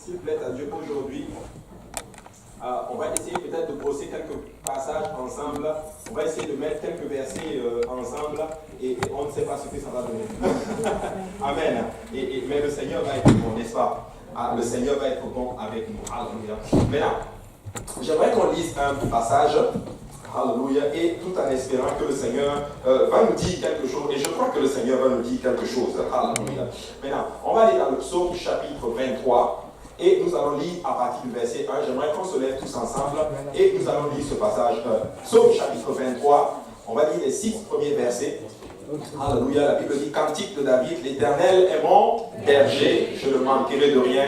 s'il plaît à Dieu, aujourd'hui, on va essayer peut-être de brosser quelques passages ensemble. On va essayer de mettre quelques versets ensemble et on ne sait pas ce que ça va donner. Amen. Mais le Seigneur va être bon, n'est-ce pas? Le Seigneur va être bon avec nous. Alléluia. Maintenant, j'aimerais qu'on lise un passage. Alléluia. Et tout en espérant que le Seigneur va nous dire quelque chose. Et je crois que le Seigneur va nous dire quelque chose. Alléluia. Maintenant, on va aller dans le psaume chapitre 23. Et nous allons lire à partir du verset 1. J'aimerais qu'on se lève tous ensemble. Et nous allons lire ce passage. Psaume chapitre 23. On va lire les 6 premiers versets. Alléluia. La Bible dit: Cantique de David, l'Éternel est mon berger, je ne manquerai de rien.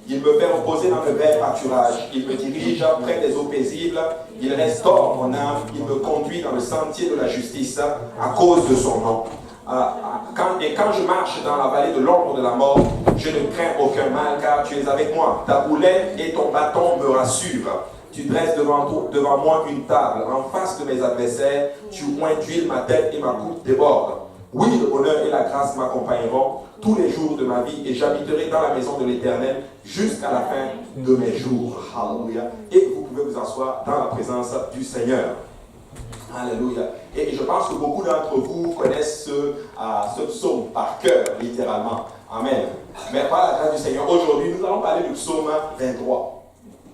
Il me fait reposer dans le vert pâturage. Il me dirige près des eaux paisibles. Il restaure mon âme. Il me conduit dans le sentier de la justice à cause de son nom. Quand je marche dans la vallée de l'ombre de la mort, je ne crains aucun mal car tu es avec moi. Ta houlette et ton bâton me rassurent. Tu dresses devant moi une table en face de mes adversaires. Tu oins d'huile ma tête et ma coupe déborde. Oui, le bonheur et la grâce m'accompagneront tous les jours de ma vie et j'habiterai dans la maison de l'Éternel jusqu'à la fin de mes jours. Alléluia. Et vous pouvez vous asseoir dans la présence du Seigneur. Alléluia. Et je pense que beaucoup d'entre vous connaissent ce psaume par cœur, littéralement. Amen. Mais par la grâce du Seigneur, aujourd'hui, nous allons parler du psaume 23.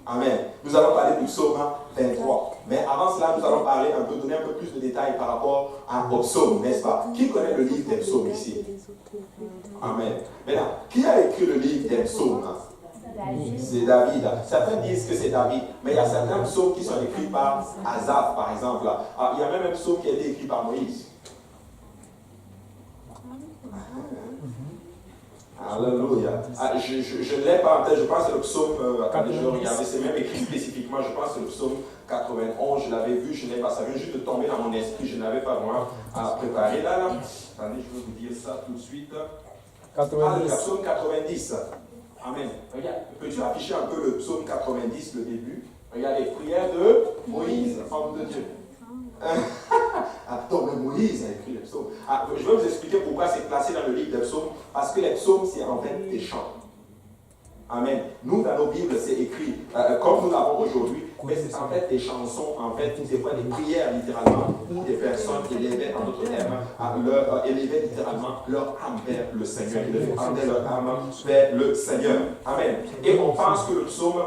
Amen. Nous allons parler du psaume 23. Mais avant cela, nous allons parler un peu, donner un peu plus de détails par rapport au psaume, n'est-ce pas? Qui connaît le livre des psaumes ici? Amen. Maintenant, qui a écrit le livre des psaumes? C'est David. Certains disent que c'est David, mais il y a certains psaumes qui sont écrits par Asaph, par exemple. Il y a même un psaume qui a été écrit par Moïse. Alléluia. Je ne l'ai pas en tête, je pense que c'est le psaume, attendez, je regardais, c'est même écrit spécifiquement, je pense que c'est le psaume 91, je l'avais vu, je n'ai pas, ça vient juste de tomber dans mon esprit, je n'avais pas vraiment préparé là. Attendez, je vais vous dire ça tout de suite. 90. Le psaume 90. Amen. Regarde, peux-tu afficher un peu le psaume 90, le début? Regardez, prière de Moïse, homme de Dieu. Attends, mais Moïse a écrit les psaumes. Je vais vous expliquer pourquoi c'est placé dans le livre des psaumes. Parce que les psaumes, c'est en fait des chants. Amen. Nous, dans nos Bibles, c'est écrit comme nous l'avons aujourd'hui, mais c'est en fait des chansons, en fait, des fois des prières littéralement, où des personnes élevaient, en d'autres termes, élevaient littéralement leur âme vers le Seigneur. Ils rendaient leur âme vers le Seigneur. Amen. Et on pense que le psaume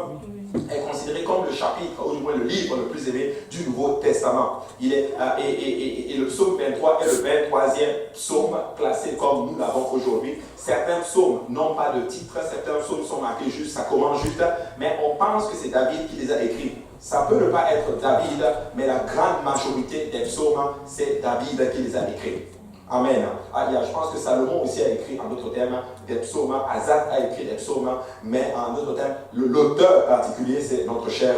est considéré comme le chapitre, ou du moins le livre le plus aimé du Nouveau Testament. Il est, et le psaume 23 est le 23e psaume classé comme nous l'avons aujourd'hui. Certains psaumes n'ont pas de titre, certains psaumes sont marqués juste, ça commence juste, mais on pense que c'est David qui les a écrits. Ça peut ne pas être David, mais la grande majorité des psaumes, c'est David qui les a écrits. Amen. Je pense que Salomon aussi a écrit en d'autres termes des psaumes, Asaph a écrit des psaumes, mais en d'autres termes, l'auteur particulier, c'est notre cher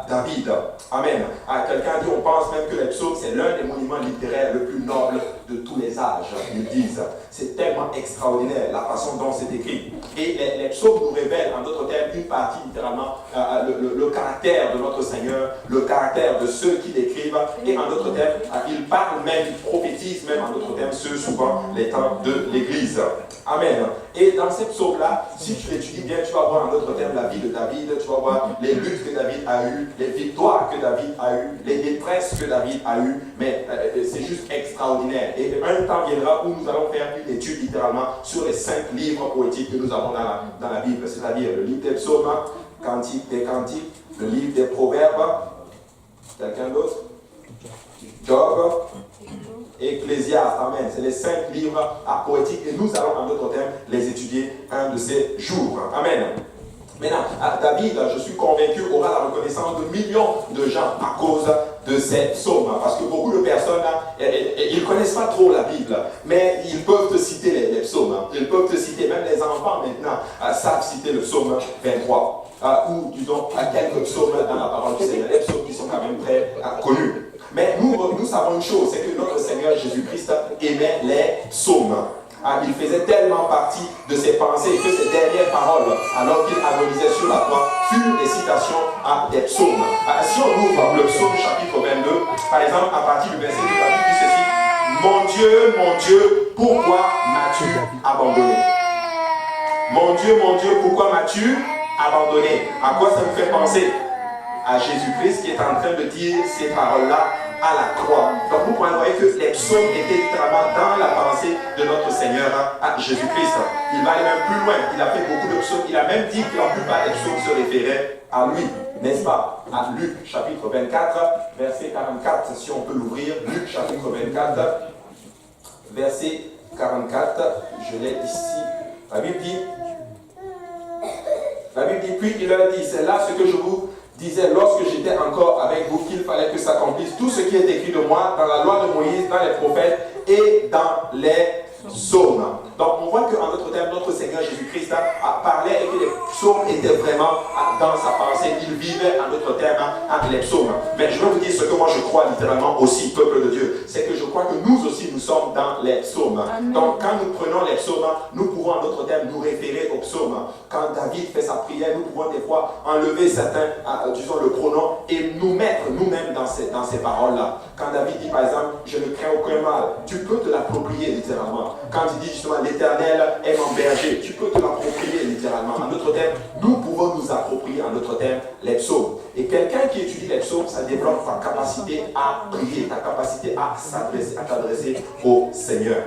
David. Amen. Quelqu'un dit, on pense même que les psaumes, c'est l'un des monuments littéraires le plus noble de tous les âges, ils disent. C'est tellement extraordinaire la façon dont c'est écrit. Et les psaumes nous révèlent, en d'autres termes, une partie littéralement, le caractère de notre Seigneur, le caractère de ceux qui l'écrivent, et en d'autres termes, ils parlent même, ils prophétisent même, en d'autres termes, ceux souvent les temps de l'Église. Amen. Et dans ces psaumes-là, si tu l'étudies bien, tu vas voir en d'autres termes la vie de David, tu vas voir les luttes que David a eues, les victoires que David a eues, les détresses que David a eues, mais c'est juste extraordinaire. Et un temps viendra où nous allons faire une étude littéralement sur les 5 livres poétiques que nous avons dans la Bible, c'est-à-dire le livre des psaumes, Cantique des cantiques, le livre des proverbes, quelqu'un d'autre? Job, Ecclésiaste, amen. C'est les 5 livres poétiques et nous allons en d'autres termes les étudier un de ces jours. Amen. Maintenant, David, je suis convaincu, aura la reconnaissance de millions de gens à cause de ces psaumes. Parce que beaucoup de personnes, ils ne connaissent pas trop la Bible, mais ils peuvent te citer les psaumes. Ils peuvent te citer, même les enfants maintenant savent citer le psaume 23. Ou disons quelques psaumes dans la parole du Seigneur, les psaumes qui sont quand même très connus. Mais nous savons une chose, c'est que notre Seigneur Jésus-Christ aimait les psaumes. Il faisait tellement partie de ses pensées que ses dernières paroles, alors qu'il agonisait sur la croix, furent des citations des psaumes. Si on ouvre le psaume chapitre 22, par exemple, à partir du verset 2, la Bible dit ceci: mon Dieu, pourquoi m'as-tu abandonné? Mon Dieu, pourquoi m'as-tu abandonné. À quoi ça nous fait penser? À Jésus-Christ qui est en train de dire ces paroles-là à la croix. Donc vous pouvez voir que les psaumes étaient littéralement dans la pensée de notre Seigneur à Jésus-Christ. Il va aller même plus loin. Il a fait beaucoup de psaumes. Il a même dit que la plupart des psaumes se référaient à lui. N'est-ce pas? À Luc chapitre 24, verset 44, si on peut l'ouvrir. Luc chapitre 24, verset 44. Je l'ai ici. La Bible dit, puis il leur dit, c'est là ce que je vous disais lorsque j'étais encore avec vous, qu'il fallait que s'accomplisse tout ce qui est écrit de moi dans la loi de Moïse, dans les prophètes et dans les psaumes. Donc on voit qu'en d'autres termes, notre Seigneur Jésus-Christ parlait et que les psaumes étaient vraiment dans sa pensée. Il vivait en d'autres termes entre les psaumes. Mais je vais vous dire ce que moi je crois littéralement aussi, peuple de Dieu. C'est que je crois que nous aussi nous sommes dans les psaumes. Amen. Donc quand nous prenons les psaumes, nous pouvons en d'autres termes nous référer aux psaumes. Quand David fait sa prière, nous pouvons des fois enlever certains, disons le pronom, et nous mettre nous-mêmes dans ces paroles-là. Quand David dit par exemple, je ne crains aucun mal, tu peux te l'approprier littéralement. Quand il dit justement, l'Éternel est mon berger, tu peux te l'approprier littéralement. En d'autres termes, nous pouvons nous approprier en d'autres termes les psaumes. Et quelqu'un qui étudie les psaumes, ça développe ta capacité à prier, ta capacité à s'adresser, à t'adresser au Seigneur.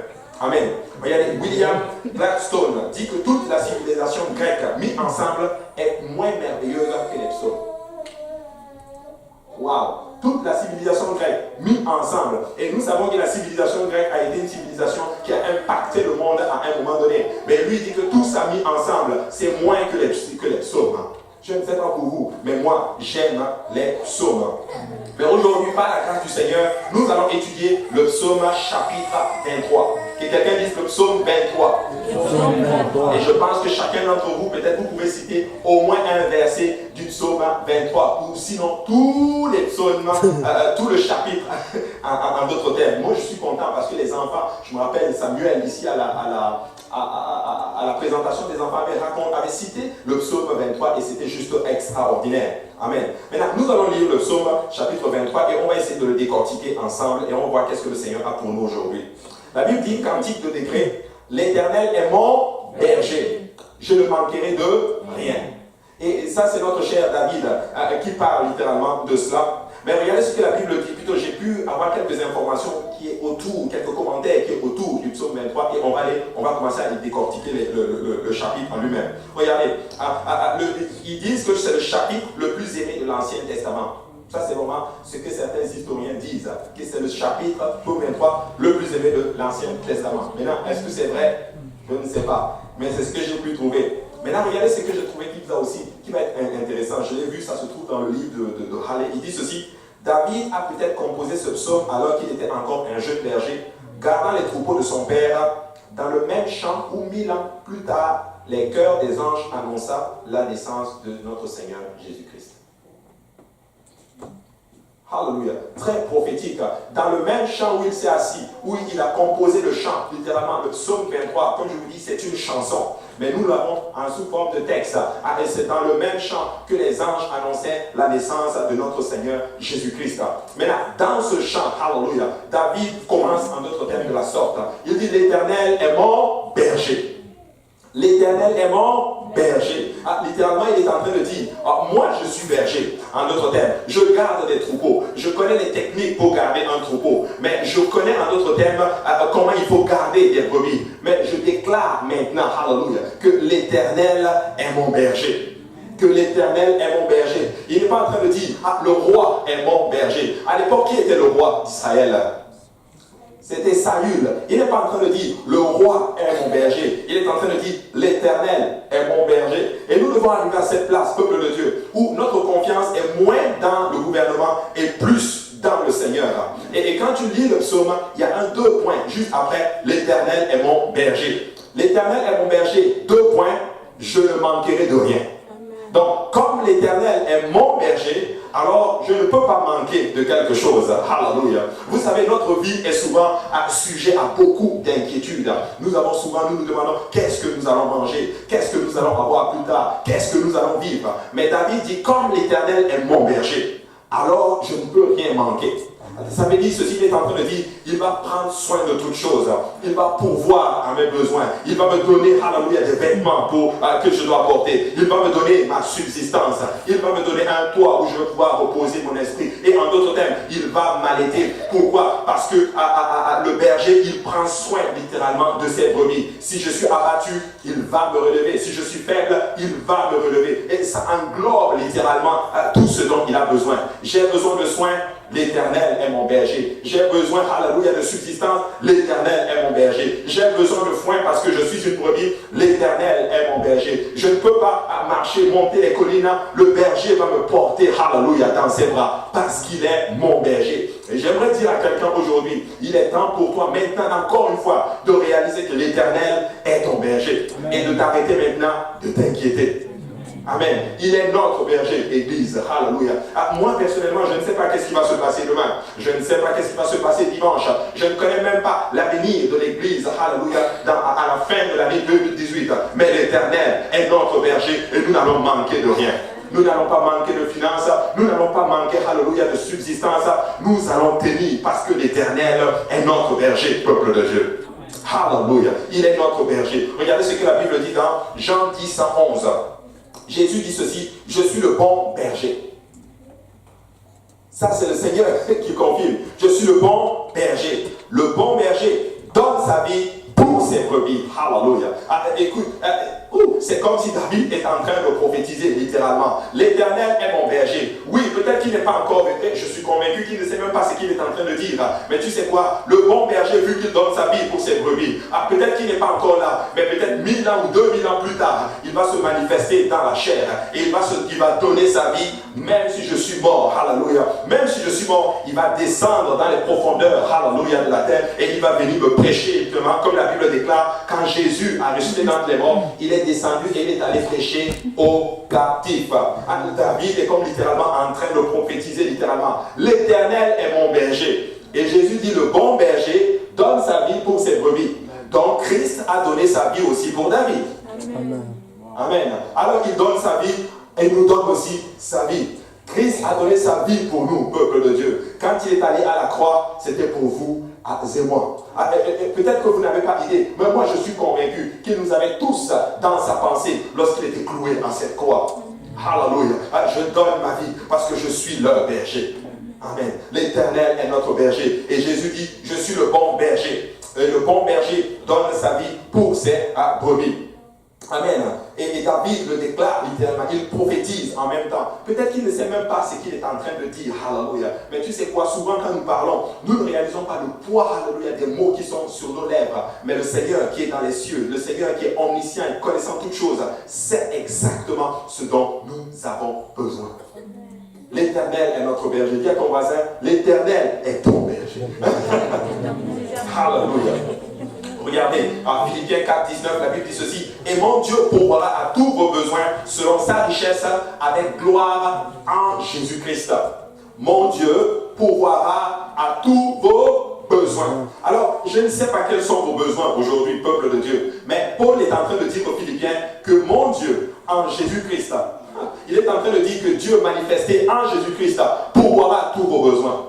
Amen. Regardez, William Gladstone dit que toute la civilisation grecque mise ensemble est moins merveilleuse que les psaumes. Waouh! Toute la civilisation grecque mise ensemble. Et nous savons que la civilisation grecque a été une civilisation qui a impacté le monde à un moment donné. Mais lui dit que tout ça mis ensemble, c'est moins que les psaumes. Je ne sais pas pour vous, mais moi, j'aime les psaumes. Mais aujourd'hui, par la grâce du Seigneur, nous allons étudier le psaume chapitre 23. Que quelqu'un dise le psaume 23. Et je pense que chacun d'entre vous, peut-être vous pouvez citer au moins un verset du psaume 23. Ou sinon, tous les psaumes, tout le chapitre, en d'autres termes. Moi, je suis content parce que les enfants, je me rappelle Samuel ici à la présentation des enfants avait cité le psaume 23 et c'était juste extraordinaire. Amen. Maintenant, nous allons lire le psaume chapitre 23 et on va essayer de le décortiquer ensemble et on va voir qu'est-ce que le Seigneur a pour nous aujourd'hui. La Bible dit, cantique de décret, l'Éternel est mon berger, je ne manquerai de rien. Et ça, c'est notre cher David qui parle littéralement de cela. Mais regardez ce que la Bible dit. Plutôt, j'ai pu avoir quelques informations qui est autour, quelques commentaires qui est autour du psaume 23 et on va commencer à décortiquer le chapitre en lui-même. Regardez, ils disent que c'est le chapitre le plus aimé de l'Ancien Testament. Ça, c'est vraiment ce que certains historiens disent, que c'est le chapitre 23 le plus aimé de l'Ancien Testament. Maintenant, est-ce que c'est vrai? Je ne sais pas. Mais c'est ce que j'ai pu trouver. Maintenant, regardez ce que j'ai trouvé qui va être intéressant. Je l'ai vu, ça se trouve dans le livre de Halley. Il dit ceci: David a peut-être composé ce psaume alors qu'il était encore un jeune berger, gardant les troupeaux de son père, dans le même champ où 1000 ans plus tard, les chœurs des anges annonça la naissance de notre Seigneur Jésus-Christ. Alléluia. Très prophétique. Dans le même champ où il s'est assis, où il a composé le chant, littéralement le psaume 23, comme je vous dis, c'est une chanson. Mais nous l'avons en sous forme de texte. Et c'est dans le même chant que les anges annonçaient la naissance de notre Seigneur Jésus-Christ. Maintenant, dans ce chant, alléluia, David commence en d'autres termes de la sorte. Il dit, l'Éternel est mon berger. L'Éternel est mon berger. Littéralement, il est en train de dire, moi je suis berger. En d'autres termes, je garde des troupeaux. Je connais les techniques pour garder un troupeau. Mais je connais en d'autres termes comment il faut garder des brebis. Mais je déclare maintenant, alléluia, que l'Éternel est mon berger. Que l'Éternel est mon berger. Il n'est pas en train de dire, le roi est mon berger. À l'époque, qui était le roi d'Israël? C'était Saül. Il n'est pas en train de dire, le roi est mon berger. Il est en train de dire, l'Éternel est mon berger. Et nous devons arriver à cette place, peuple de Dieu, où notre confiance est moins dans le gouvernement et plus dans le Seigneur. Et quand tu lis le psaume, il y a deux points, juste après, l'Éternel est mon berger. L'Éternel est mon berger, 2 points, je ne manquerai de rien. Donc, comme l'Éternel est mon berger, alors je ne peux pas manquer de quelque chose. Alléluia. Vous savez, notre vie est souvent sujet à beaucoup d'inquiétudes. Nous avons souvent, nous nous demandons qu'est-ce que nous allons manger, qu'est-ce que nous allons avoir plus tard, qu'est-ce que nous allons vivre. Mais David dit, comme l'Éternel est mon berger, alors je ne peux rien manquer. Ça veut dire ceci, il est en train de dire, il va prendre soin de toutes choses. Il va pourvoir à mes besoins. Il va me donner, alléluia, des vêtements que je dois porter. Il va me donner ma subsistance. Il va me donner un toit où je vais pouvoir reposer mon esprit. Et en d'autres termes, il va m'allaiter. Pourquoi? Parce que le berger, il prend soin littéralement de ses brebis. Si je suis abattu, il va me relever. Si je suis faible, il va me relever. Et ça englobe littéralement tout ce dont il a besoin. J'ai besoin de soins. L'Éternel est mon berger. J'ai besoin, alléluia, de subsistance. L'Éternel est mon berger. J'ai besoin de foin parce que je suis une brebis. L'Éternel est mon berger. Je ne peux pas marcher, monter les collines. Le berger va me porter, alléluia, dans ses bras parce qu'il est mon berger. Et j'aimerais dire à quelqu'un aujourd'hui, il est temps pour toi maintenant, encore une fois, de réaliser que l'Éternel est ton berger. Amen. Et de t'arrêter maintenant de t'inquiéter. Amen. Il est notre berger, Église. Alléluia. Moi, personnellement, je ne sais pas qu'est-ce qui va se passer demain. Je ne sais pas qu'est-ce qui va se passer dimanche. Je ne connais même pas l'avenir de l'Église. Alléluia. À la fin de l'année 2018. Mais l'Éternel est notre berger et nous n'allons manquer de rien. Nous n'allons pas manquer de finances. Nous n'allons pas manquer, alléluia, de subsistance. Nous allons tenir parce que l'Éternel est notre berger, peuple de Dieu. Alléluia. Il est notre berger. Regardez ce que la Bible dit dans Jean 10, 111. Jésus dit ceci, je suis le bon berger. Ça, c'est le Seigneur qui confirme. Je suis le bon berger. Le bon berger donne sa vie pour ses brebis. Alléluia. Écoute, c'est comme si David est en train de prophétiser littéralement. L'Éternel est mon berger. Oui, peut-être qu'il n'est pas encore berger. Je suis convaincu qu'il ne sait même pas ce qu'il est en train de dire. Mais tu sais quoi? Le bon berger, vu qu'il donne sa vie pour ses brebis, peut-être qu'il n'est pas encore là, mais peut-être 1000 ans ou 2000 ans plus tard, il va se manifester dans la chair. Et il va donner sa vie, même si je suis mort. Alléluia. Même si je suis mort, il va descendre dans les profondeurs, alléluia, de la terre. Et il va venir me prêcher, justement, comme la Bible déclare, quand Jésus a ressuscité d'entre les morts, il est descendu et il est allé prêcher aux captifs. David est comme littéralement en train de prophétiser littéralement. L'Éternel est mon berger. Et Jésus dit, le bon berger donne sa vie pour ses brebis. Donc Christ a donné sa vie aussi pour David. Amen. Amen. Alors il donne sa vie et nous donne aussi sa vie. Christ a donné sa vie pour nous, peuple de Dieu. Quand il est allé à la croix, c'était pour vous et moi. Peut-être que vous n'avez pas idée, mais moi je suis convaincu qu'il nous avait tous dans sa pensée lorsqu'il était cloué à cette croix. Alléluia. Je donne ma vie parce que je suis leur berger. Amen. L'Éternel est notre berger. Et Jésus dit, je suis le bon berger. Et le bon berger donne sa vie pour ses brebis. Amen. Et David le déclare littéralement, il prophétise en même temps. Peut-être qu'il ne sait même pas ce qu'il est en train de dire. Alléluia. Mais tu sais quoi, souvent quand nous parlons, nous ne réalisons pas le poids, alléluia, des mots qui sont sur nos lèvres. Mais le Seigneur qui est dans les cieux, le Seigneur qui est omniscient et connaissant toutes choses, sait exactement ce dont nous avons besoin. L'Éternel est notre berger. Dis à ton voisin, l'Éternel est ton berger. Alléluia. Regardez, en Philippiens 4, 19, la Bible dit ceci. Et mon Dieu pourvoira à tous vos besoins selon sa richesse avec gloire en Jésus-Christ. Mon Dieu pourvoira à tous vos besoins. Alors, je ne sais pas quels sont vos besoins aujourd'hui, peuple de Dieu. Mais Paul est en train de dire aux Philippiens que mon Dieu en Jésus-Christ, il est en train de dire que Dieu manifesté en Jésus-Christ pourvoira à tous vos besoins.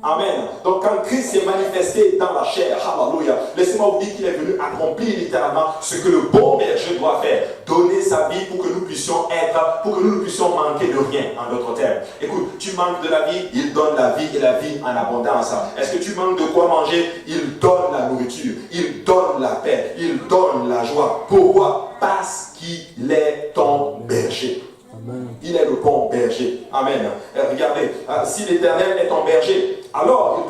Amen. Donc quand Christ s'est manifesté dans la chair, alléluia, laissez-moi vous dire qu'il est venu accomplir littéralement ce que le bon berger doit faire. Donner sa vie pour que nous puissions être, pour que nous ne puissions manquer de rien, en d'autres termes. Écoute, tu manques de la vie, il donne la vie et la vie en abondance. Est-ce que tu manques de quoi manger? Il donne la nourriture, il donne la paix, il donne la joie. Pourquoi? Parce qu'il est ton berger. Amen. Il est le bon berger. Amen. Regardez, si l'Éternel est ton berger, alors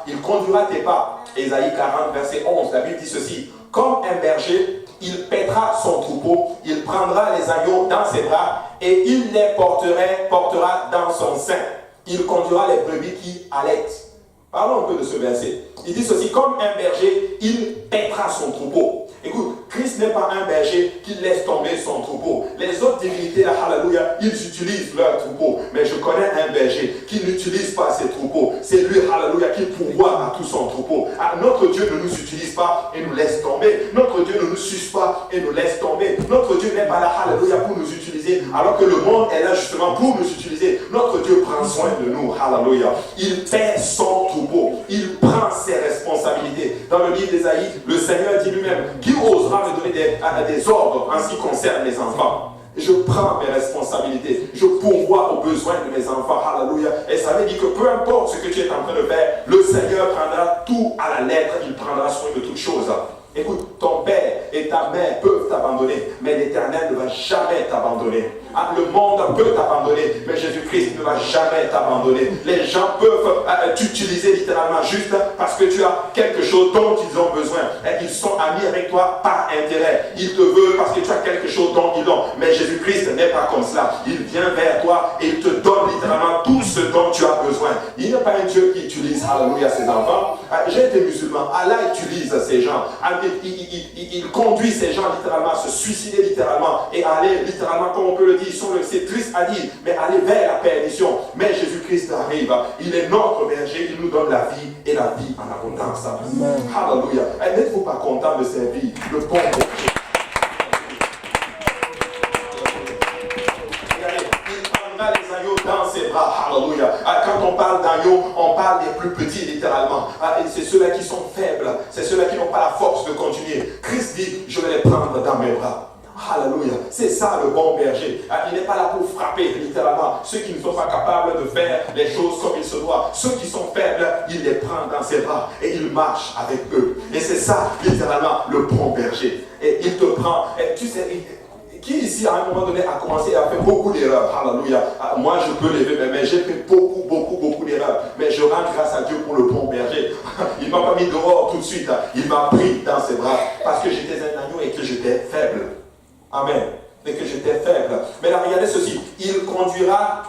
il conduira tes pas. Ésaïe 40, verset 11, la Bible dit ceci. Comme un berger, il paîtra son troupeau, il prendra les agneaux dans ses bras et il les portera dans son sein. Il conduira les brebis qui allaitent. Parlons un peu de ce verset. Il dit ceci, comme un berger, il paîtra son troupeau. Écoute, Christ n'est pas un berger qui laisse tomber son troupeau. Les autres divinités, alléluia, ils utilisent leur troupeau. Mais je connais un berger qui n'utilise pas ses troupeaux. C'est lui, alléluia, qui pourvoit à tout son troupeau. Notre Dieu ne nous utilise pas et nous laisse tomber. Notre Dieu ne nous suce pas et nous laisse tomber. Notre Dieu n'est pas là, alléluia, pour nous utiliser, alors que le monde est là justement pour nous utiliser. Notre Dieu prend soin de nous. Hallelujah. Il paie son troupeau. Il prend ses responsabilités. Dans le livre d'Ésaïe, le Seigneur dit lui-même, qui osera me donner des ordres en ce qui concerne les enfants? Je prends mes responsabilités. Je pourvois aux besoins de mes enfants. Hallelujah. Et ça veut dire que peu importe ce que tu es en train de faire, le Seigneur prendra tout à la lettre. Il prendra soin de toutes choses. Écoute, ton père et ta mère peuvent t'abandonner, mais l'Éternel ne va jamais t'abandonner. Le monde peut t'abandonner, mais Jésus-Christ ne va jamais t'abandonner. Les gens peuvent t'utiliser littéralement juste parce que tu as quelque chose dont ils ont besoin. Et ils sont amis avec toi par intérêt. Ils te veulent parce que tu as quelque chose dont ils ont. Mais Jésus-Christ n'est pas comme cela. Il vient vers toi et il te donne littéralement tout ce dont tu as besoin. Il n'est pas un Dieu qui utilise, alléluia, ses enfants. J'ai été musulman. Allah utilise ces gens. Il conduit ces gens littéralement à se suicider littéralement et à aller littéralement, comme on peut le dire, c'est triste à dire, mais aller vers la perdition. Mais Jésus-Christ arrive. Il est notre berger. Il nous donne la vie et la vie en abondance. Amen. Alléluia. N'êtes-vous pas content de servir le bon berger? Les agneaux dans ses bras, alléluia. Quand on parle d'agneaux, on parle des plus petits littéralement. C'est ceux-là qui sont faibles, c'est ceux-là qui n'ont pas la force de continuer. Christ dit, je vais les prendre dans mes bras. Alléluia. C'est ça le bon berger. Il n'est pas là pour frapper littéralement ceux qui ne sont pas capables de faire les choses comme il se doit. Ceux qui sont faibles, il les prend dans ses bras et il marche avec eux. Et c'est ça littéralement le bon berger. Et il te prend. Et tu sais, qui ici à un moment donné a commencé à faire beaucoup d'erreurs? Alléluia. Moi je peux lever mes mains, j'ai fait beaucoup d'erreurs. Mais je rends grâce à Dieu pour le bon berger. Il ne m'a pas mis dehors tout de suite. Il m'a pris dans ses bras parce que j'étais un agneau et que j'étais faible. Amen. Et que j'étais faible. Mais là, regardez ceci. Il conduira,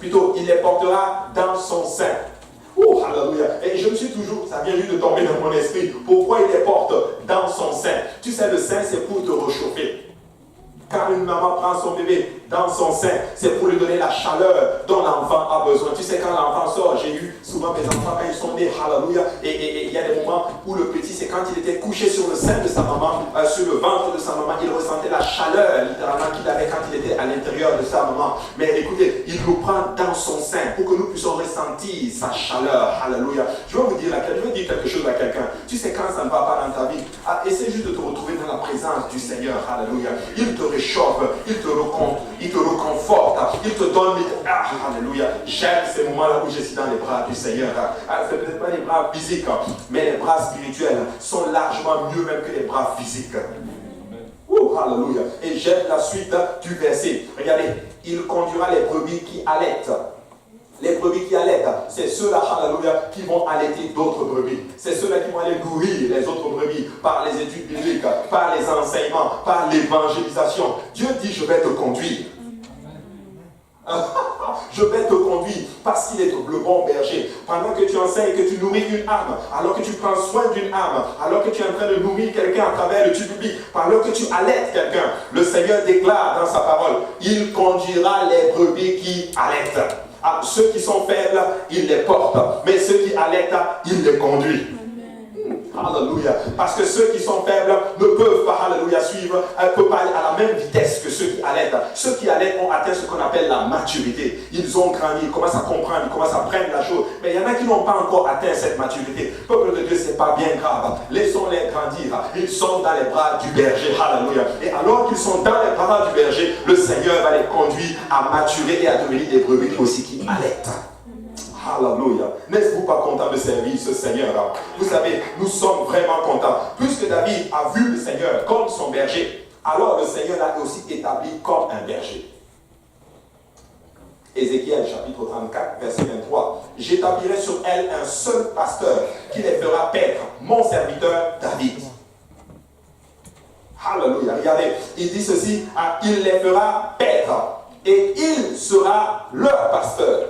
plutôt, il les portera dans son sein. Oh, alléluia. Et je me suis toujours, ça vient juste de tomber dans mon esprit. Pourquoi il les porte dans son sein? Tu sais, le sein, c'est pour te réchauffer. Quand une maman prend son bébé dans son sein, c'est pour lui donner la chaleur dont l'enfant a besoin. Tu sais, quand l'enfant sort, j'ai eu souvent mes enfants quand ils sont nés, hallelujah, et il y a des moments où le petit, c'est quand il était couché sur le sein de sa maman, sur le ventre de sa maman, il ressentait la chaleur, littéralement, qu'il avait quand il était à l'intérieur de sa maman. Mais écoutez, il nous prend dans son sein pour que nous puissions ressentir sa chaleur, hallelujah. Je vais dire quelque chose à quelqu'un. Tu sais, quand ça ne va pas dans ta vie, essaie juste de te retrouver dans la présence du Seigneur, hallelujah. Il te réchauffe, il te reconforte, il te donne, alléluia. J'aime ces moments-là où je suis dans les bras du Seigneur. C'est peut-être pas les bras physiques, mais les bras spirituels sont largement mieux même que les bras physiques. Alléluia. Et j'aime la suite du verset. Regardez, il conduira les brebis qui allaitent. Les brebis qui allaitent, c'est ceux-là, alléluia, qui vont allaiter d'autres brebis. C'est ceux-là qui vont aller nourrir les autres brebis par les études bibliques, par les enseignements, par l'évangélisation. Dieu dit, je vais te conduire. Je vais te conduire parce qu'il est le bon berger. Pendant que tu enseignes, que tu nourris une âme, alors que tu prends soin d'une âme, alors que tu es en train de nourrir quelqu'un à travers l'étude biblique, alors que tu allaites quelqu'un, le Seigneur déclare dans sa parole, il conduira les brebis qui allaitent. Ceux qui sont faibles, il les porte. Mais ceux qui allaitent, il les conduit. Alléluia. Parce que ceux qui sont faibles ne peuvent pas, alléluia, suivre, ne peuvent pas aller à la même vitesse que ceux qui allaitent. Ceux qui allaitent ont atteint ce qu'on appelle la maturité. Ils ont grandi, ils commencent à comprendre, ils commencent à prendre la chose. Mais il y en a qui n'ont pas encore atteint cette maturité. Peuple de Dieu, ce n'est pas bien grave. Laissons-les grandir. Ils sont dans les bras du berger. Alléluia. Et alors qu'ils sont dans les bras du berger, le Seigneur va les conduire à maturer et à devenir des brebis aussi qui allaitent. Alléluia. N'êtes-vous pas content de servir ce Seigneur? Vous savez, nous sommes vraiment contents. Puisque David a vu le Seigneur comme son berger, alors le Seigneur l'a aussi établi comme un berger. Ézéchiel chapitre 34, verset 23. J'établirai sur elle un seul pasteur qui les fera paître, mon serviteur David. Alléluia. Regardez, il dit ceci, il les fera paître et il sera leur pasteur.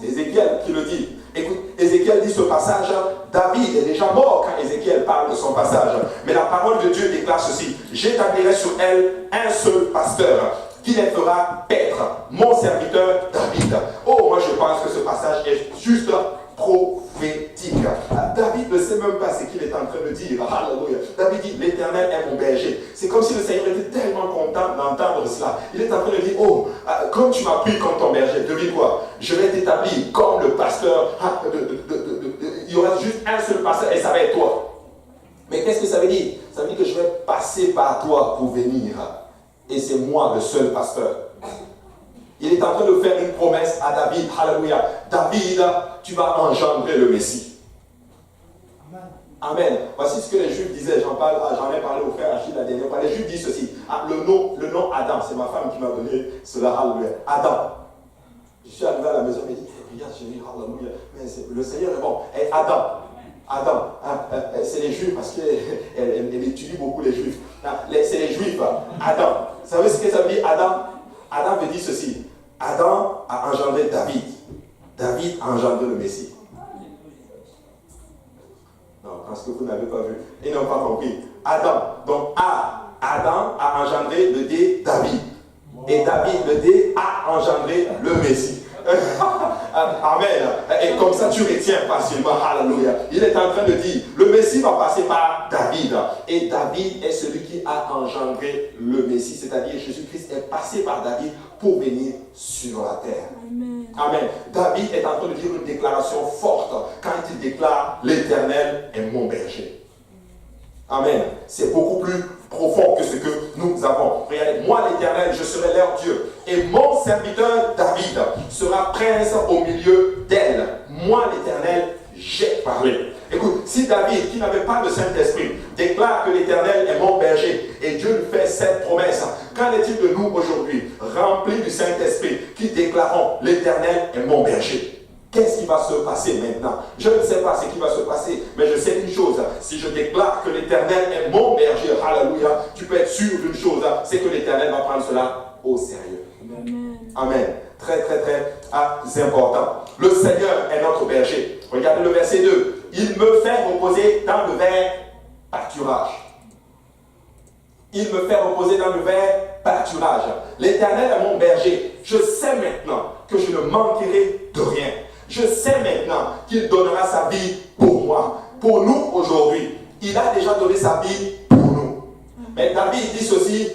C'est Ézéchiel qui le dit. Écoute, Ézéchiel dit ce passage, David est déjà mort quand Ézéchiel parle de son passage. Mais la parole de Dieu déclare ceci, j'établirai sur elle un seul pasteur qui les fera paître, mon serviteur David. Oh, moi je pense que ce passage est juste prophétique. prophétique. David ne sait même pas ce qu'il est en train de dire. Alléluia. David dit, l'Éternel est mon berger. C'est comme si le Seigneur était tellement content d'entendre cela. Il est en train de dire, oh, comme tu m'as pris comme ton berger, devine quoi? Je vais t'établir comme le pasteur. Il y aura juste un seul pasteur et ça va être toi. Mais qu'est-ce que ça veut dire? Ça veut dire que je vais passer par toi pour venir. Et c'est moi le seul pasteur. Il est en train de faire une promesse à David. Alléluia. David, tu vas engendrer le Messie. Amen. Voici ce que les Juifs disaient. J'en ai parlé au frère Achille la dernière fois. Les Juifs disent ceci. Le nom Adam, c'est ma femme qui m'a donné cela. Alléluia. Adam. Je suis arrivé à la maison et dit, regarde, j'ai dit, alléluia. Mais le Seigneur est bon. Et Adam, c'est les Juifs parce qu'elle étudie beaucoup les Juifs. C'est les Juifs. Adam. Vous savez ce que ça veut dire, Adam? Adam veut dire ceci. Adam a engendré David. David a engendré le Messie. Non, parce que vous n'avez pas vu. Ils n'ont pas compris. Adam. Donc Adam a engendré le D, David. Et David, le D, a engendré le Messie. Amen. Et comme ça, tu retiens facilement. Alléluia. Il est en train de dire, le Messie va passer par David. Et David est celui qui a engendré le Messie. C'est-à-dire, Jésus-Christ est passé par David pour venir sur la terre. Amen. Amen. David est en train de dire une déclaration forte quand il déclare, l'Éternel est mon berger. Amen. C'est beaucoup plus profond que ce que nous avons. Regardez, moi l'Éternel, je serai leur Dieu. Et mon serviteur David sera prince au milieu d'elle. Moi l'Éternel, j'ai parlé. Écoute, si David, qui n'avait pas de Saint-Esprit, déclare que l'Éternel est mon berger, et Dieu lui fait cette promesse, qu'en est-il de nous aujourd'hui, remplis du Saint-Esprit, qui déclarons l'Éternel est mon berger? Qu'est-ce qui va se passer maintenant? Je ne sais pas ce qui va se passer, mais je sais une chose. Si je déclare que l'Éternel est mon berger, alléluia, tu peux être sûr d'une chose, c'est que l'Éternel va prendre cela au sérieux. Amen. Amen. Très, très, très important. Le Seigneur est notre berger. Regardez le verset 2. Il me fait reposer dans le vert pâturage. Il me fait reposer dans le vert pâturage. L'Éternel est mon berger. Je sais maintenant que je ne manquerai de rien. Je sais maintenant qu'il donnera sa vie pour moi. Pour nous aujourd'hui. Il a déjà donné sa vie pour nous. Mais David dit ceci,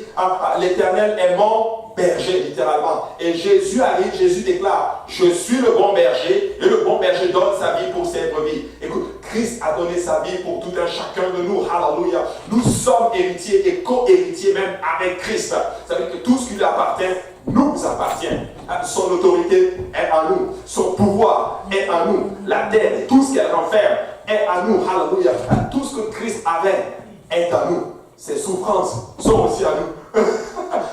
l'Éternel est mon berger, littéralement. Et Jésus arrive, Jésus déclare, je suis le bon berger, et le bon berger donne sa vie pour ses brebis. Écoute, Christ a donné sa vie pour tout un chacun de nous. Alléluia. Nous sommes héritiers et co-héritiers même avec Christ. Ça veut dire que tout ce qui lui appartient nous appartient. Son autorité est à nous. Son pouvoir est à nous. La terre et tout ce qu'elle renferme est à nous. Alléluia. Tout ce que Christ avait est à nous. Ses souffrances sont aussi à nous.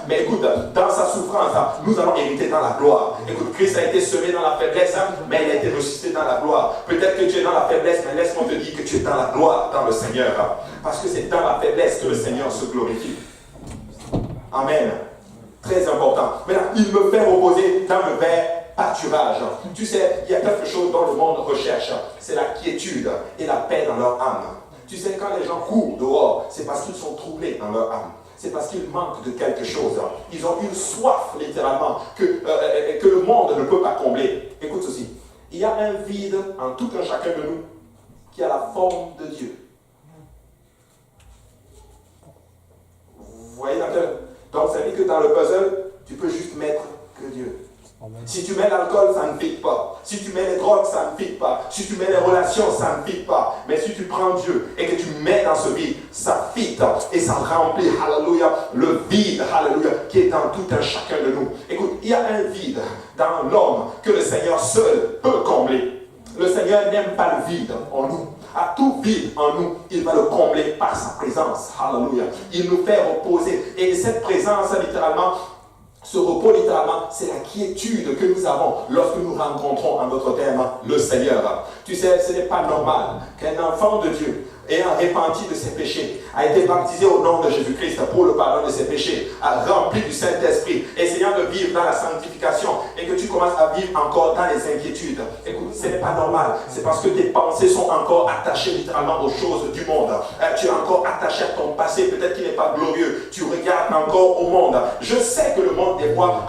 Mais écoute, dans sa souffrance, nous allons hériter dans la gloire. Écoute, Christ a été semé dans la faiblesse, mais il a été ressuscité dans la gloire. Peut-être que tu es dans la faiblesse, mais laisse-moi te dire que tu es dans la gloire, dans le Seigneur. Parce que c'est dans la faiblesse que le Seigneur se glorifie. Amen. Très important. Maintenant, il me fait reposer dans le vert pâturage. Tu sais, il y a quelque chose dont le monde recherche. C'est la quiétude et la paix dans leur âme. Tu sais, quand les gens courent dehors, c'est parce qu'ils sont troublés dans leur âme. C'est parce qu'ils manquent de quelque chose. Ils ont une soif, littéralement, que le monde ne peut pas combler. Écoute ceci. Il y a un vide en tout un chacun de nous qui a la forme de Dieu. Vous voyez dans quel... Donc, ça veut dire que dans le puzzle, tu peux juste mettre que Dieu. Amen. Si tu mets l'alcool, ça ne fit pas. Si tu mets les drogues, ça ne fit pas. Si tu mets les relations, ça ne fit pas. Mais si tu prends Dieu et que tu mets dans ce vide, ça fit et ça remplit, alléluia, le vide, alléluia, qui est dans tout un chacun de nous. Écoute, il y a un vide dans l'homme que le Seigneur seul peut combler. Le Seigneur n'aime pas le vide en nous. À tout vide en nous, il va le combler par sa présence. Alléluia. Il nous fait reposer. Et cette présence, littéralement, ce repos, littéralement, c'est la quiétude que nous avons lorsque nous rencontrons en notre terme le Seigneur. Tu sais, ce n'est pas normal qu'un enfant de Dieu, ayant repenti de ses péchés, a été baptisé au nom de Jésus-Christ pour le pardon de ses péchés, a rempli du Saint-Esprit, essayant de vivre dans la sanctification, et que tu commences à vivre encore dans les inquiétudes. Écoute, ce n'est pas normal. C'est parce que tes pensées sont encore attachées littéralement aux choses du monde. Tu es encore attaché à ton passé, peut-être qu'il n'est pas glorieux. Tu regardes encore au monde. Je sais que le monde des fois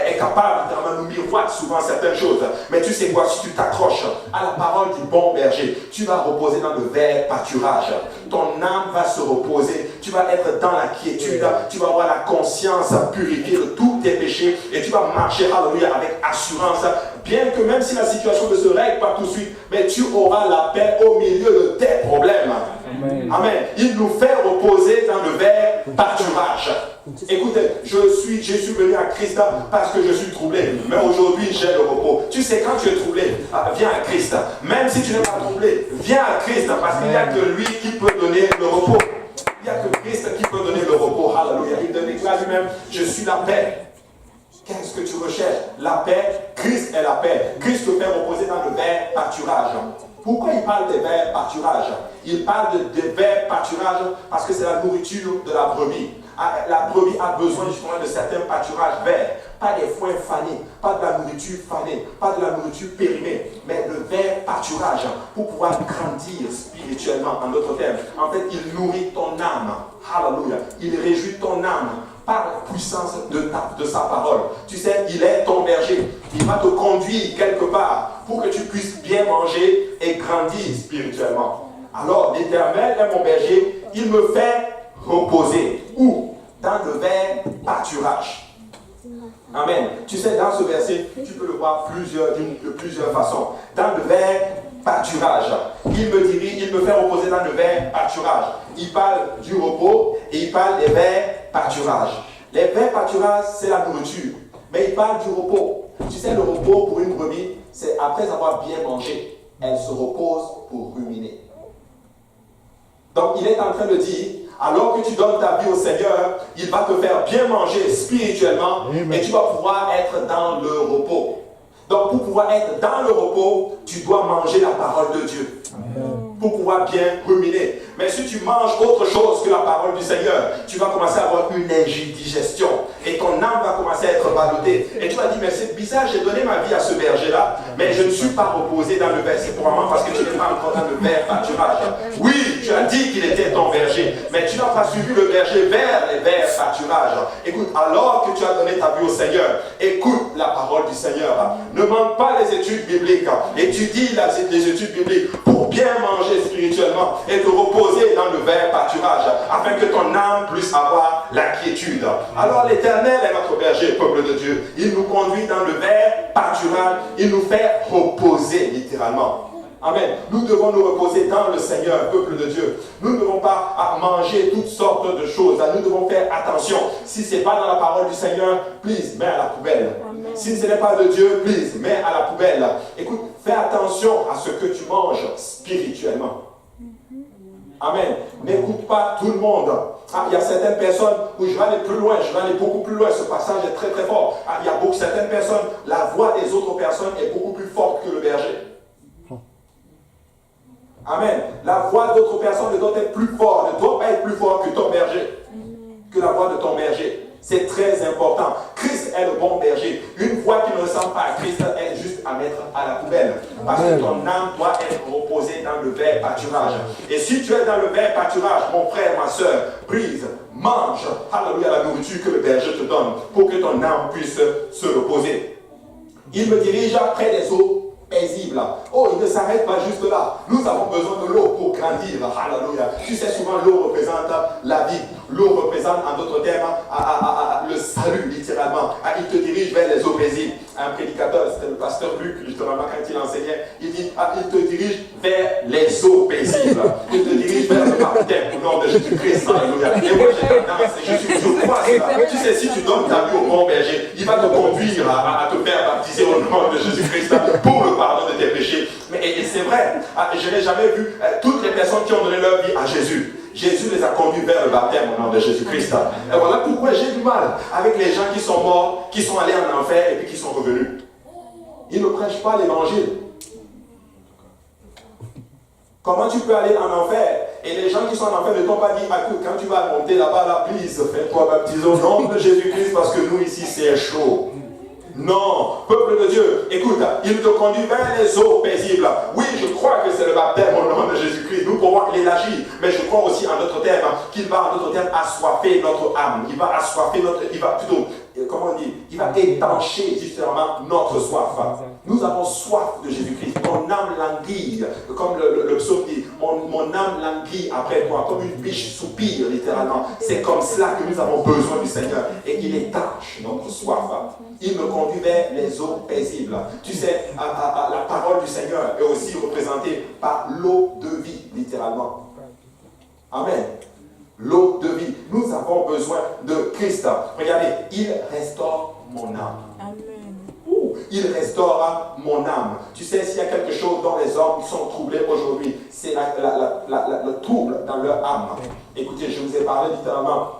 est capable, littéralement, nous miroite souvent certaines choses. Mais tu sais quoi, si tu t'accroches à la parole du bon berger, tu vas reposer dans le vert pâturage. Ton âme va se reposer, tu vas être dans la quiétude, tu vas avoir la conscience purifiée de tous tes péchés et tu vas marcher, alléluia, avec assurance. Bien que même si la situation ne se règle pas tout de suite, mais tu auras la paix au milieu de tes problèmes. Amen. Amen. Il nous fait reposer dans le vert pâturage. Écoutez, je suis venu à Christ parce que je suis troublé. Mais aujourd'hui, j'ai le repos. Tu sais, quand tu es troublé, viens à Christ. Même si tu n'es pas troublé, viens à Christ parce qu'il n'y a que lui qui peut donner le repos. Il n'y a que Christ qui peut donner le repos. Alléluia. Il te déclare lui-même, je suis la paix. Qu'est-ce que tu recherches? La paix. Christ est la paix. Christ te fait reposer dans le vert pâturage. Pourquoi il parle des verts pâturage? Il parle des verts pâturage parce que c'est la nourriture de la brebis. La brebis a besoin justement de certains pâturages verts. Pas des foins fanés, pas de la nourriture fanée, pas de la nourriture périmée, mais le vert pâturage pour pouvoir grandir spirituellement, en d'autres termes. En fait, il nourrit ton âme. Alléluia. Il réjouit ton âme par la puissance de sa parole. Tu sais, il est ton berger. Il va te conduire quelque part pour que tu puisses bien manger et grandir spirituellement. Alors, l'Éternel est mon berger. Il me fait reposer. Où? Dans le vert pâturage. Amen. Tu sais, dans ce verset, tu peux le voir de plusieurs façons. Dans le vert pâturage. Il me fait reposer dans le vert pâturage. Il parle du repos et il parle des verts pâturages. Les verts pâturages, c'est la nourriture. Mais il parle du repos. Tu sais, le repos pour une brebis, c'est après avoir bien mangé, elle se repose pour ruminer. Donc, il est en train de dire, alors que tu donnes ta vie au Seigneur, il va te faire bien manger spirituellement. Amen. Et tu vas pouvoir être dans le repos. Donc, pour pouvoir être dans le repos, tu dois manger la parole de Dieu. Amen. Pour pouvoir bien ruminer. Mais si tu manges autre chose que la parole du Seigneur, tu vas commencer à avoir une indigestion. Et ton âme va commencer à être ballottée. Et tu vas dire, mais c'est bizarre, j'ai donné ma vie à ce berger-là, mais je ne suis pas reposé dans le vert. C'est probablement parce que tu n'es pas encore dans le vert pâturage. Oui, tu as dit qu'il était ton berger, mais tu n'as pas suivi le berger vers les verts pâturages. Écoute, alors que tu as donné ta vie au Seigneur, écoute la parole du Seigneur. Ne manque pas les études bibliques. Étudie les études bibliques pour bien manger spirituellement et te reposer dans le vert pâturage afin que ton âme puisse avoir la quiétude. Alors l'Éternel est notre berger, peuple de Dieu. Il nous conduit dans le vert pâturage. Il nous fait reposer littéralement. Amen. Nous devons nous reposer dans le Seigneur, peuple de Dieu. Nous ne devons pas manger toutes sortes de choses. Nous devons faire attention. Si ce n'est pas dans la parole du Seigneur, please, mets à la poubelle. Amen. Si ce n'est pas de Dieu, please, mets à la poubelle. Écoute, fais attention à ce que tu manges spirituellement. Amen. N'écoute pas tout le monde. Il y a certaines personnes où je vais aller plus loin, je vais aller beaucoup plus loin. Ce passage est très très fort. Il y a certaines personnes, la voix des autres personnes est beaucoup plus forte que le berger. Amen. La voix d'autres personnes ne doit être plus forte, ne doit pas être plus forte que ton berger, que la voix de ton berger. C'est très important. Christ est le bon berger. Une voix qui ne ressemble pas à Christ est juste à mettre à la poubelle. Parce que ton âme doit être reposée dans le vert pâturage. Et si tu es dans le vert pâturage, mon frère, ma soeur, prise, mange, alléluia, la nourriture que le berger te donne pour que ton âme puisse se reposer. Il me dirige près des eaux paisible. Oh, il ne s'arrête pas juste là. Nous avons besoin de l'eau pour grandir. Alléluia. Tu sais, souvent l'eau représente la vie. L'eau représente, en d'autres termes, le salut, littéralement. Il te dirige vers les eaux paisibles. Un prédicateur, c'était le pasteur Luc, littéralement, quand il enseignait, il dit, il te dirige vers les eaux paisibles. Il te dirige vers le baptême au nom de Jésus-Christ. Alléluia. Et moi, j'ai tendance, je crois cela. Tu sais, si tu donnes ta vie au bon berger, il va te conduire à te faire baptiser au nom de Jésus-Christ pour le pardon de tes péchés. Et c'est vrai, je n'ai jamais vu toutes les personnes qui ont donné leur vie à Jésus. Jésus les a conduits vers le baptême au nom de Jésus-Christ. Et voilà pourquoi j'ai du mal avec les gens qui sont morts, qui sont allés en enfer et puis qui sont revenus. Ils ne prêchent pas l'évangile. Comment tu peux aller en enfer et les gens qui sont en enfer ne t'ont pas dit, écoute, quand tu vas monter là-bas, là, please, fais-toi baptiser au nom de Jésus-Christ parce que nous ici c'est chaud. Non, peuple de Dieu, écoute, il te conduit vers les eaux paisibles. Oui, je crois que c'est le baptême au nom de Jésus-Christ. Nous pouvons l'élargir, mais je crois aussi en d'autres termes qu'il va en d'autres termes assoiffer notre âme. Il va assoiffer il va plutôt comment on dit, il va étancher justement notre soif. Nous avons soif de Jésus-Christ. Mon âme languit, comme le psaume dit, mon âme languit après toi, comme une biche soupire littéralement. C'est comme cela que nous avons besoin du Seigneur. Et il étanche notre soif. Il me conduit vers les eaux paisibles. Tu sais, la parole du Seigneur est aussi représentée par l'eau de vie, littéralement. Amen. L'eau de vie. Nous avons besoin de Christ. Regardez, il restaure mon âme. Amen. Il restaure mon âme. Tu sais, s'il y a quelque chose dont les hommes sont troublés aujourd'hui, c'est le trouble dans leur âme. Écoutez, je vous ai parlé littéralement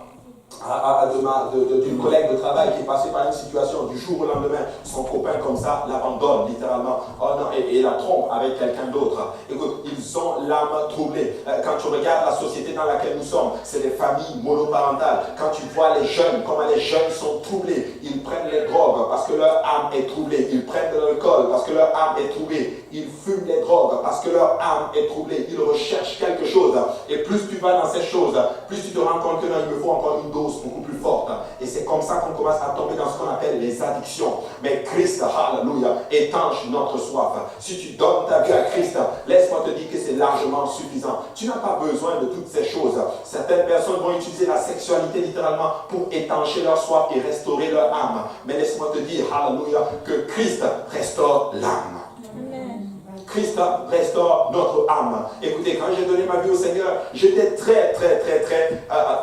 d'une collègue de travail qui est passée par une situation du jour au lendemain. Son copain comme ça l'abandonne littéralement et la trompe avec quelqu'un d'autre. Écoute, ils ont l'âme troublée. Quand tu regardes la société dans laquelle nous sommes, c'est des familles monoparentales. Quand tu vois les jeunes, comment les jeunes sont troublés, ils prennent les drogues parce que leur âme est troublée. Ils prennent de l'alcool parce que leur âme est troublée. Ils fument les drogues parce que leur âme est troublée. Ils recherchent quelque chose. Et plus tu vas dans ces choses, plus tu te rends compte que non, il me faut encore une dose beaucoup plus forte. Et c'est comme ça qu'on commence à tomber dans ce qu'on appelle les addictions. Mais Christ, alléluia, étanche notre soif. Si tu donnes ta vie à Christ, laisse-moi te dire que c'est largement suffisant. Tu n'as pas besoin de toutes ces choses. Certaines personnes vont utiliser la sexualité littéralement pour étancher leur soif et restaurer leur âme. Mais laisse-moi te dire, alléluia, que Christ restaure l'âme. Christ restaure notre âme. Écoutez, quand j'ai donné ma vie au Seigneur, j'étais très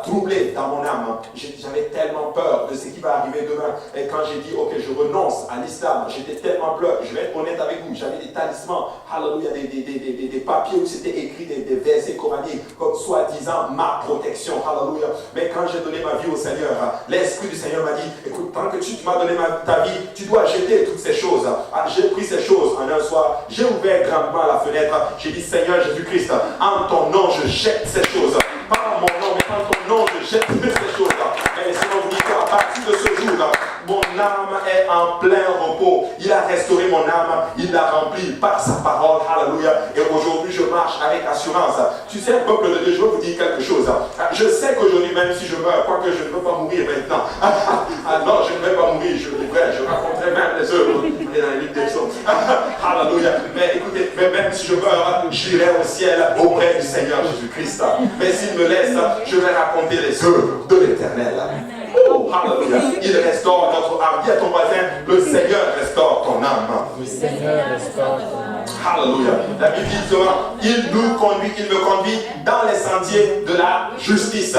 troublé dans mon âme. J'avais tellement peur de ce qui va arriver demain. Et quand j'ai dit, ok, je renonce à l'islam, j'étais tellement peur. Je vais être honnête avec vous, j'avais des talismans, alléluia, des papiers où c'était écrit des versets coraniques, comme soi-disant ma protection, alléluia. Mais quand j'ai donné ma vie au Seigneur, l'Esprit du Seigneur m'a dit, écoute, tant que tu m'as donné ta vie, tu dois jeter toutes ces choses. J'ai pris ces choses en un soir, j'ai ouvert grandement la fenêtre, j'ai dit, Seigneur Jésus-Christ, en ton nom, je jette ces choses. Pas en mon nom, mais en ton nom, je jette ces choses. Et laissez-moi vous dire qu'à partir de ce jour, mon âme est en plein repos. Il a restauré mon âme, il l'a remplie par sa parole, alléluia. Et aujourd'hui, je marche avec assurance. Tu sais, peuple de Dieu, je veux vous dire quelque chose. Je sais qu'aujourd'hui, même si je meurs, quoique je ne veux pas mourir maintenant. Non, je ne vais pas mourir, je raconterai même les œuvres. On est dans les livres des psaumes. Alléluia. Mais écoutez, même si je meurs, j'irai au ciel auprès du Seigneur Jésus-Christ. Mais s'il me laisse, je vais raconter les œuvres de l'Éternel. Oh, alléluia. Il restaure notre âme. Dis à ton voisin, le Seigneur restaure ton âme. Le Seigneur restaure ton âme. Alléluia. La Bible dit souvent, il me conduit dans les sentiers de la justice.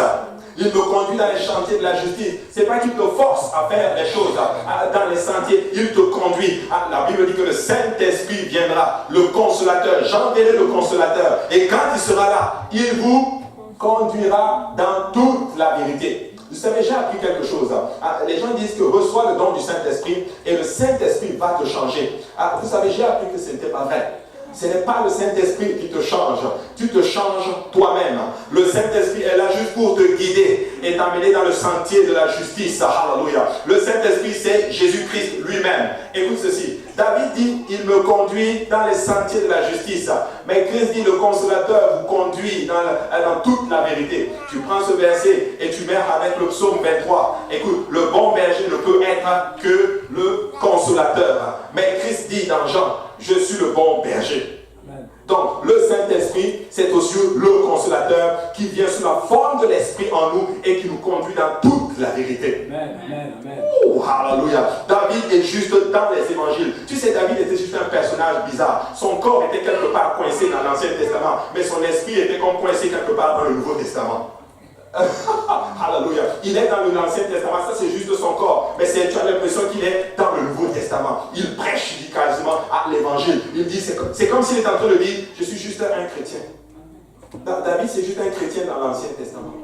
Il me conduit dans les chantiers de la justice. Ce n'est pas qu'il te force à faire les choses dans les sentiers. Il te conduit. La Bible dit que le Saint-Esprit viendra, le consolateur. J'enverrai le consolateur. Et quand il sera là, il vous conduira dans toute la vérité. Vous savez, j'ai appris quelque chose. Les gens disent que reçois le don du Saint-Esprit et le Saint-Esprit va te changer. Vous savez, j'ai appris que ce n'était pas vrai. Ce n'est pas le Saint-Esprit qui te change. Tu te changes toi-même. Le Saint-Esprit est là juste pour te guider et t'amener dans le sentier de la justice. Alléluia. Le Saint-Esprit, c'est Jésus-Christ lui-même. Écoute ceci. David dit, il me conduit dans les sentiers de la justice. Mais Christ dit, le consolateur vous conduit dans toute la vérité. Tu prends ce verset et tu mets avec le psaume 23. Écoute, le bon berger ne peut être que le consolateur. Mais Christ dit dans Jean, je suis le bon berger. Donc, le Saint-Esprit, c'est aussi le consolateur qui vient sous la forme de l'Esprit en nous et qui nous conduit dans toute la vérité. Amen, amen, amen. Oh, alléluia. David est juste dans les évangiles. Tu sais, David était juste un personnage bizarre. Son corps était quelque part coincé dans l'Ancien Testament, mais son esprit était comme coincé quelque part dans le Nouveau Testament. Alléluia. Il est dans l'Ancien Testament, ça c'est juste son corps. Mais tu as l'impression qu'il est dans le Nouveau Testament. Il prêche quasiment à l'évangile. Il dit, c'est comme s'il est en train de dire, je suis juste un chrétien. David c'est juste un chrétien dans l'Ancien Testament.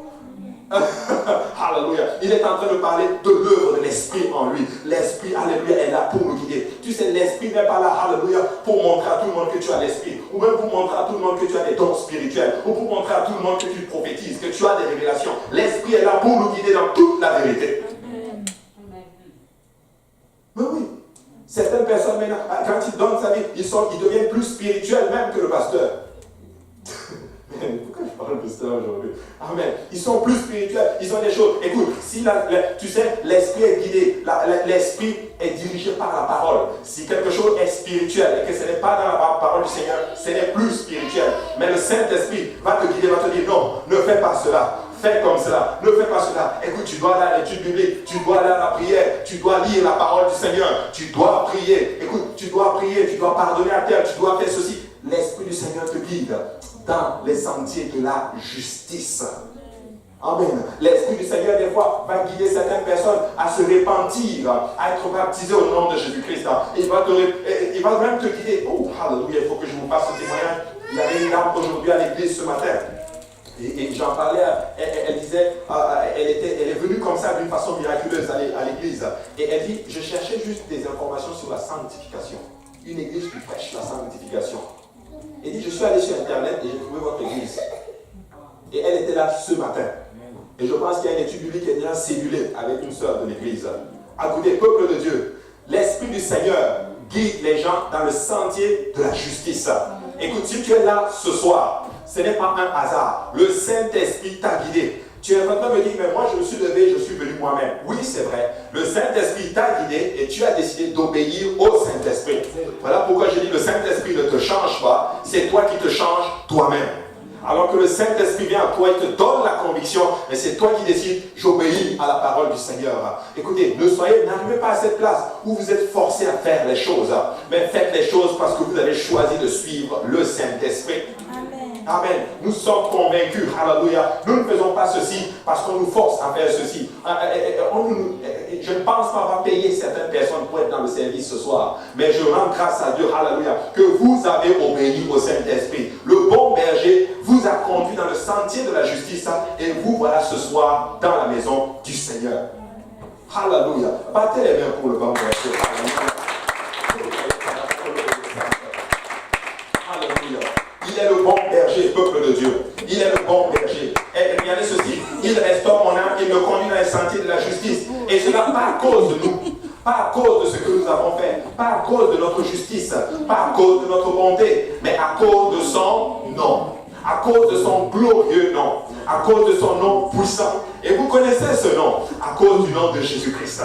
Alléluia. Il est en train de parler de l'œuvre de l'Esprit en lui. L'Esprit, alléluia, est là pour nous guider. Tu sais, l'Esprit n'est pas là, alléluia, pour montrer à tout le monde que tu as l'Esprit. Ou même pour montrer à tout le monde que tu as des dons spirituels. Ou pour montrer à tout le monde que tu prophétises, que tu as des révélations. L'Esprit est là pour nous guider dans toute la vérité. Mais oui. Certaines personnes, maintenant, quand ils donnent sa vie, ils deviennent plus spirituels même que le pasteur. Pourquoi je parle parole de cela aujourd'hui. Amen. Ils sont plus spirituels, ils ont des choses. Écoute, si tu sais, l'esprit est guidé, l'esprit est dirigé par la parole. Si quelque chose est spirituel et que ce n'est pas dans la parole du Seigneur, ce n'est plus spirituel. Mais le Saint-Esprit va te guider, va te dire non, ne fais pas cela. Fais comme cela, ne fais pas cela. Écoute, tu dois aller à l'étude biblique, tu dois aller à la prière, tu dois lire la parole du Seigneur, tu dois prier. Écoute, tu dois prier, tu dois pardonner à terre, tu dois faire ceci. L'Esprit du Seigneur te guide dans les sentiers de la justice. Amen. L'Esprit du Seigneur, des fois, va guider certaines personnes à se repentir, à être baptisées au nom de Jésus-Christ. Il va même te guider. Oh, alléluia, il faut que je vous fasse ce témoignage. Il y avait une dame aujourd'hui à l'église ce matin. Et j'en parlais, elle disait, elle est venue comme ça d'une façon miraculeuse à l'église. Et elle dit, je cherchais juste des informations sur la sanctification. Une église qui prêche la sanctification. Elle dit, je suis allé sur Internet et j'ai trouvé votre église. Et elle était là ce matin. Et je pense qu'il y a une étude biblique qui est déjà cellulée avec une sœur de l'église. Écoutez, peuple de Dieu, l'Esprit du Seigneur guide les gens dans le sentier de la justice. Écoute, si tu es là ce soir, ce n'est pas un hasard. Le Saint-Esprit t'a guidé. Tu es en train de me dire, mais moi je me suis levé, je suis venu moi-même. Oui, c'est vrai. Le Saint-Esprit t'a guidé et tu as décidé d'obéir au Saint-Esprit. Voilà pourquoi je dis, le Saint-Esprit ne te change pas, c'est toi qui te changes toi-même. Alors que le Saint-Esprit vient à toi, il te donne la conviction, mais c'est toi qui décides, j'obéis à la parole du Seigneur. Écoutez, n'arrivez pas à cette place où vous êtes forcé à faire les choses, mais faites les choses parce que vous avez choisi de suivre le Saint-Esprit. Amen. Nous sommes convaincus, alléluia. Nous ne faisons pas ceci parce qu'on nous force à faire ceci. Je ne pense pas avoir payé certaines personnes pour être dans le service ce soir. Mais je rends grâce à Dieu, alléluia, que vous avez obéi au Saint-Esprit. Le bon berger vous a conduit dans le sentier de la justice et vous voilà ce soir dans la maison du Seigneur. Alléluia. Battez les mains pour le bon berger. Alléluia. Il est le bon berger, peuple de Dieu. Il est le bon berger. Et regardez ceci. Il restaure mon âme, il me conduit dans les sentiers de la justice. Et cela pas à cause de nous. Pas à cause de ce que nous avons fait. Pas à cause de notre justice. Pas à cause de notre bonté. Mais à cause de son nom. À cause de son glorieux nom. À cause de son nom puissant. Et vous connaissez ce nom. À cause du nom de Jésus-Christ.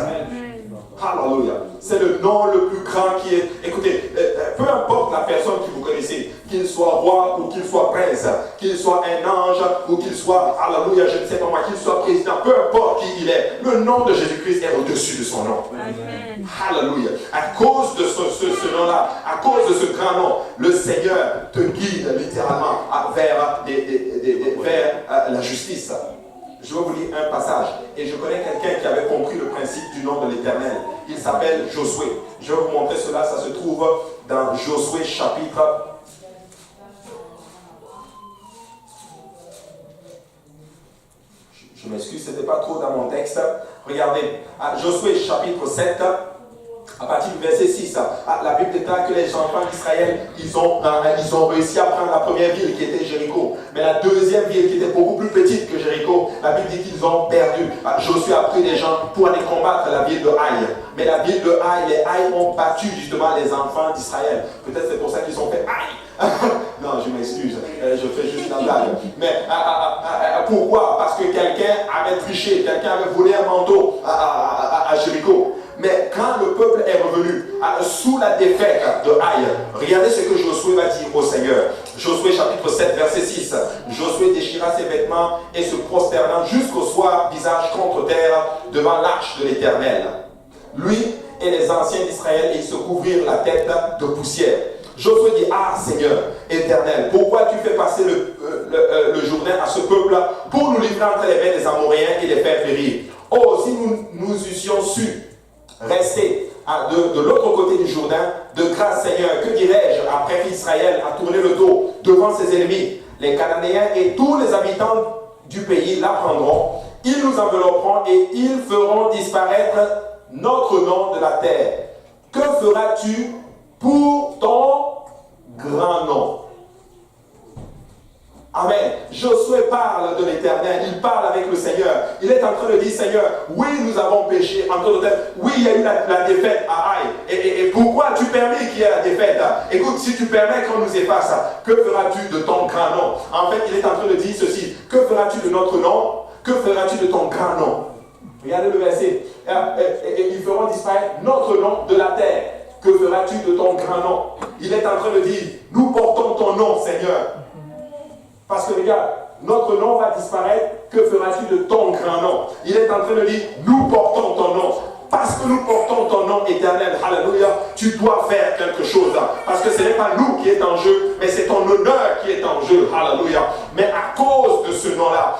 Alléluia. C'est le nom le plus grand qui est. Écoutez, peu importe la personne que vous connaissez, qu'il soit roi ou qu'il soit prince, qu'il soit un ange ou qu'il soit, alléluia, je ne sais pas moi, qu'il soit président, peu importe qui il est, le nom de Jésus-Christ est au-dessus de son nom. Amen. Alléluia. À cause de ce nom-là, à cause de ce grand nom, le Seigneur te guide littéralement vers la justice. Je vais vous lire un passage. Et je connais quelqu'un qui avait compris le principe du nom de l'Éternel. Il s'appelle Josué. Je vais vous montrer cela. Ça se trouve dans Josué chapitre. Je m'excuse, ce n'était pas trop dans mon texte. Regardez. Josué chapitre 7. À partir du verset 6, la Bible déclare que les enfants d'Israël, ils ont réussi à prendre la première ville qui était Jéricho. Mais la deuxième ville qui était beaucoup plus petite que Jéricho, la Bible dit qu'ils ont perdu. Josué a pris des gens pour aller combattre la ville de Haï. Mais la ville de Haï, les Haï ont battu justement les enfants d'Israël. Peut-être c'est pour ça qu'ils ont fait Haï. Non, je m'excuse, je fais juste la blague. Mais pourquoi? Parce que quelqu'un avait triché, quelqu'un avait volé un manteau à Jéricho. Mais quand le peuple est revenu sous la défaite de Haï, regardez ce que Josué va dire au Seigneur. Josué chapitre 7 verset 6. Josué déchira ses vêtements et se prosternant jusqu'au soir, visage contre terre, devant l'arche de l'Éternel. Lui et les anciens d'Israël, ils se couvrirent la tête de poussière. Josué dit, ah Seigneur éternel, pourquoi tu fais passer le Jourdain à ce peuple-là pour nous livrer entre les mains des Amoréens et les faire périr? Oh, si nous eussions su rester de l'autre côté du Jourdain, de grâce Seigneur, que dirais-je après qu'Israël a tourné le dos devant ses ennemis? Les Cananéens et tous les habitants du pays l'apprendront, ils nous envelopperont et ils feront disparaître notre nom de la terre. Que feras-tu pour ton grand nom? Amen. Josué parle de l'Éternel, il parle avec le Seigneur. Il est en train de dire, Seigneur, oui, nous avons péché, oui, il y a eu la défaite à Haï. Et pourquoi tu permets qu'il y ait la défaite? faite. Écoute, si tu permets qu'on nous efface, que feras-tu de ton grand nom? En fait, il est en train de dire ceci. Que feras-tu de notre nom? Que feras-tu de ton grand nom? Regardez le verset. Ils feront disparaître notre nom de la terre. Que feras-tu de ton grand nom? Il est en train de dire, nous portons ton nom, Seigneur. Parce que regarde, notre nom va disparaître. Que feras-tu de ton grand nom? Il est en train de dire, nous portons ton nom. Parce que nous portons ton nom éternel, alléluia, tu dois faire quelque chose. Parce que ce n'est pas nous qui est en jeu, mais c'est ton honneur qui est en jeu, alléluia. Mais à cause de ce nom-là,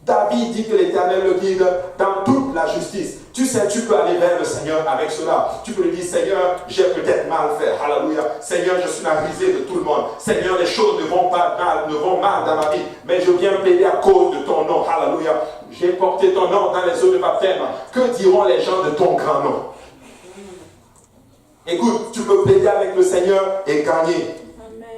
David dit que l'Éternel le guide dans toute la justice. Tu sais, tu peux aller vers le Seigneur avec cela. Tu peux lui dire, Seigneur, j'ai peut-être mal fait. Alléluia. Seigneur, je suis la risée de tout le monde. Seigneur, les choses ne vont mal dans ma vie. Mais je viens plaider à cause de ton nom. Alléluia. J'ai porté ton nom dans les eaux de baptême. Que diront les gens de ton grand nom? Écoute, tu peux plaider avec le Seigneur et gagner.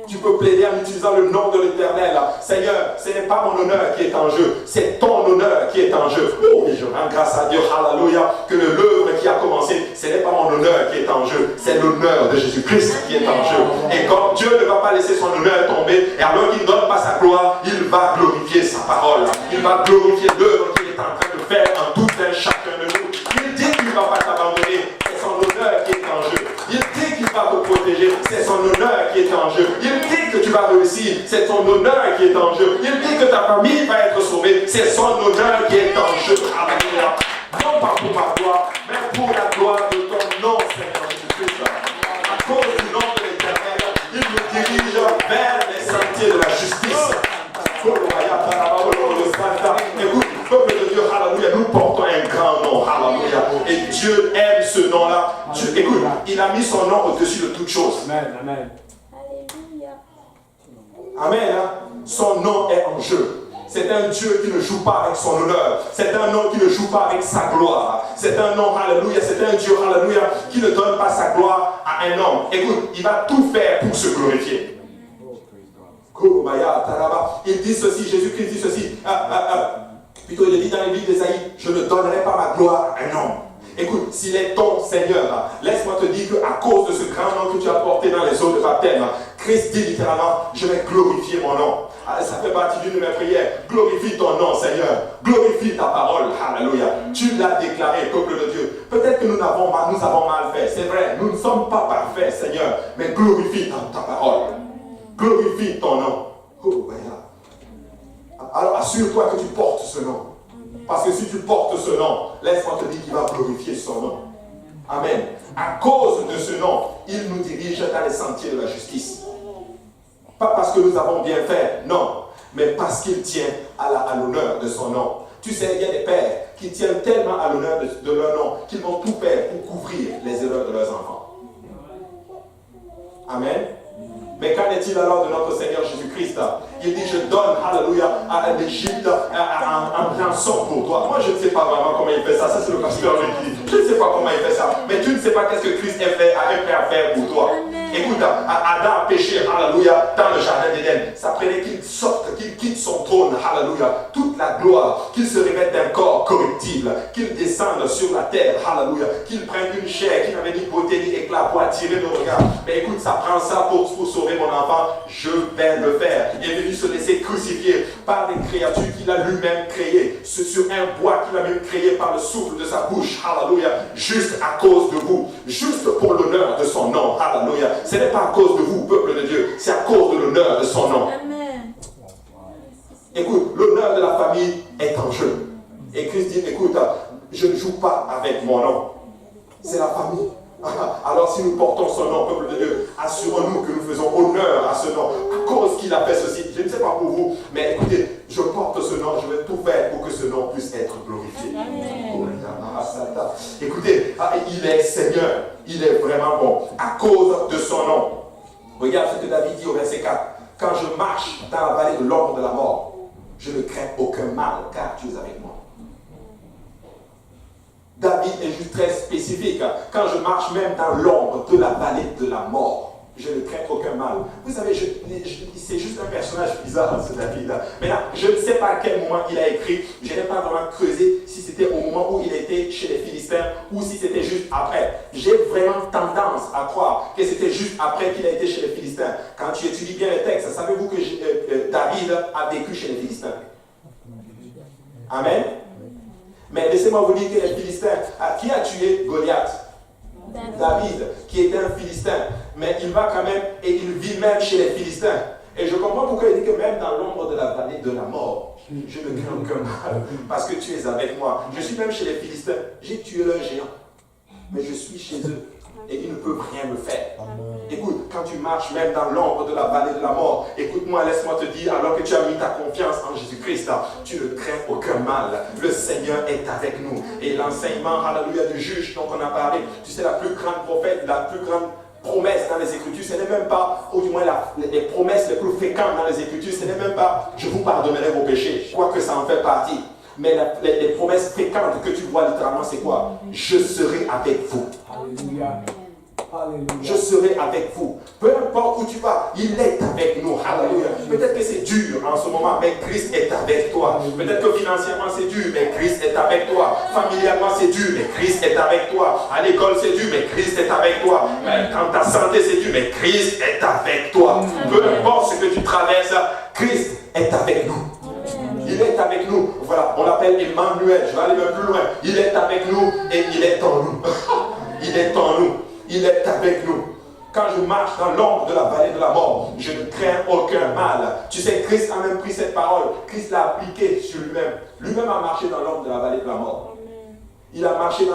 Tu peux plaider en utilisant le nom de l'Éternel. Seigneur, ce n'est pas mon honneur qui est en jeu, c'est ton honneur qui est en jeu. Oh, et je rends grâce à Dieu, alléluia, que l'œuvre qui a commencé, ce n'est pas mon honneur qui est en jeu, c'est l'honneur de Jésus-Christ qui est en jeu. Et comme Dieu ne va pas laisser son honneur tomber, et alors qu'il ne donne pas sa gloire, il va glorifier sa parole. Il va glorifier l'œuvre qu'il est en train de faire en tout un chacun de nous. Il dit qu'il ne va pas t'abandonner, c'est son honneur qui est en jeu. Il dit qu'il va te protéger, c'est son honneur qui est en jeu. Il dit que tu vas réussir, c'est son honneur qui est en jeu. Il dit que ta famille va être sauvée, c'est son honneur qui est en jeu. Alléluia. Non pas pour ma gloire, mais pour la gloire de ton nom, Seigneur Jésus-Christ. À cause du nom de l'Éternel, il nous dirige vers les sentiers de la justice. Écoute, peuple de Dieu, alléluia, nous portons un grand nom, alléluia. Et Dieu aime ce nom-là. Écoute, il a mis son nom au-dessus de toutes choses. Amen, amen. Alléluia. Amen. Hein? Son nom est en jeu. C'est un Dieu qui ne joue pas avec son honneur. C'est un nom qui ne joue pas avec sa gloire. C'est un nom, alléluia, c'est un Dieu, alléluia, qui ne donne pas sa gloire à un homme. Écoute, il va tout faire pour se glorifier. Il dit ceci, Jésus-Christ dit ceci. Plutôt, il dit dans les livres d'Ésaïe, je ne donnerai pas ma gloire à un homme. Écoute, s'il est ton Seigneur, laisse-moi te dire qu'à cause de ce grand nom que tu as porté dans les eaux de baptême, Christ dit littéralement, je vais glorifier mon nom. Ça fait partie d'une de mes prières. Glorifie ton nom, Seigneur. Glorifie ta parole. Alléluia. Tu l'as déclaré, peuple de Dieu. Peut-être que nous avons mal fait. C'est vrai, nous ne sommes pas parfaits, Seigneur. Mais glorifie ta parole. Glorifie ton nom. Oh, alors assure-toi que tu portes ce nom. Parce que si tu portes ce nom, laisse-moi te dire qu'il va glorifier son nom. Amen. À cause de ce nom, il nous dirige dans les sentiers de la justice. Pas parce que nous avons bien fait, non, mais parce qu'il tient à l'honneur de son nom. Tu sais, il y a des pères qui tiennent tellement à l'honneur de leur nom qu'ils vont tout faire pour couvrir les erreurs de leurs enfants. Amen. Mais qu'en est-il alors de notre Seigneur Jésus-Christ? Il dit, je donne, alléluia, à l'Égypte en rançon pour toi. Moi, je ne sais pas vraiment comment il fait ça. Ça, c'est le pasteur qui dit. Je ne sais pas comment il fait ça. Mais tu ne sais pas qu'est-ce que Christ est prêt à faire pour toi. Écoute, Adam a péché, alléluia, dans le jardin d'Éden. Ça prenait qu'il sorte, qu'il quitte son trône, alléluia, toute la gloire, qu'il se revête d'un corps corruptible, qu'il descende sur la terre, alléluia, qu'il prenne une chair qui n'avait ni beauté ni éclat pour attirer le regard. Mais écoute, ça prend ça pour sauver mon enfant, je vais le faire. Il est venu se laisser crucifier par des créatures qu'il a lui-même créées, sur un bois qu'il a même créé par le souffle de sa bouche, alléluia, juste à cause de vous, juste pour l'honneur de son nom, alléluia. Ce n'est pas à cause de vous, peuple de Dieu, c'est à cause de l'honneur de son nom. Amen. Écoute, l'honneur de la famille est en jeu. Et Christ dit, écoute, je ne joue pas avec mon nom. C'est la famille. Alors si nous portons son nom, peuple de Dieu, assurons-nous que nous faisons honneur à ce nom. À cause qu'il a fait ceci, je ne sais pas pour vous, mais écoutez, je porte ce nom, je vais tout faire pour que ce nom puisse être glorifié. Écoutez, il est Seigneur, il est vraiment bon, à cause de son nom. Regarde ce que David dit au verset 4. Quand je marche dans la vallée de l'ombre de la mort, je ne crains aucun mal, car tu es avec moi. David est juste très spécifique. Quand je marche même dans l'ombre de la vallée de la mort, Je ne crains aucun mal. Vous savez, c'est juste un personnage bizarre, ce David. Mais là, je ne sais pas à quel moment il a écrit. Je n'ai pas vraiment creusé si c'était au moment où il était chez les Philistins ou si c'était juste après. J'ai vraiment tendance à croire que c'était juste après qu'il a été chez les Philistins. Quand tu étudies bien les textes, savez-vous que David a vécu chez les Philistins? Amen. Mais laissez-moi vous dire que les Philistins, qui a tué Goliath? David, qui était un Philistin, mais il va quand même et il vit même chez les Philistins. Et je comprends pourquoi il dit que même dans l'ombre de la vallée de la mort, je ne crains aucun mal, parce que tu es avec moi. Je suis même chez les Philistins, j'ai tué leur géant, mais je suis chez eux et ils ne peuvent rien me faire. Écoute, quand tu marches même dans l'ombre de la vallée de la mort, écoute-moi, laisse-moi te dire, alors que tu as mis ta confiance en Jésus-Christ, tu ne crains aucun mal. Le Seigneur est avec nous. Et l'enseignement, alléluia, du juge dont on a parlé, tu sais, la plus grande prophète, la plus grande promesse dans les Écritures, ce n'est même pas, ou du moins les promesses les plus fréquentes dans les Écritures, ce n'est même pas, je vous pardonnerai vos péchés, quoique ça en fait partie. Mais les promesses fréquentes que tu vois littéralement, c'est quoi? Je serai avec vous. Alléluia. Je serai avec vous. Peu importe où tu vas, il est avec nous. Alléluia. Peut-être que c'est dur en ce moment, mais Christ est avec toi. Peut-être que financièrement c'est dur, mais Christ est avec toi. Familialement c'est dur, mais Christ est avec toi. À l'école c'est dur, mais Christ est avec toi. Quand ta santé c'est dur, mais Christ est avec toi. Peu importe ce que tu traverses, Christ est avec nous. Il est avec nous. Voilà, on l'appelle Emmanuel. Je vais aller même plus loin. Il est avec nous et il est en nous. Il est en nous. Il est avec nous. Quand je marche dans l'ombre de la vallée de la mort, je ne crains aucun mal. Tu sais, Christ a même pris cette parole. Christ l'a appliquée sur lui-même. Lui-même a marché dans l'ombre de la vallée de la mort. Il a marché dans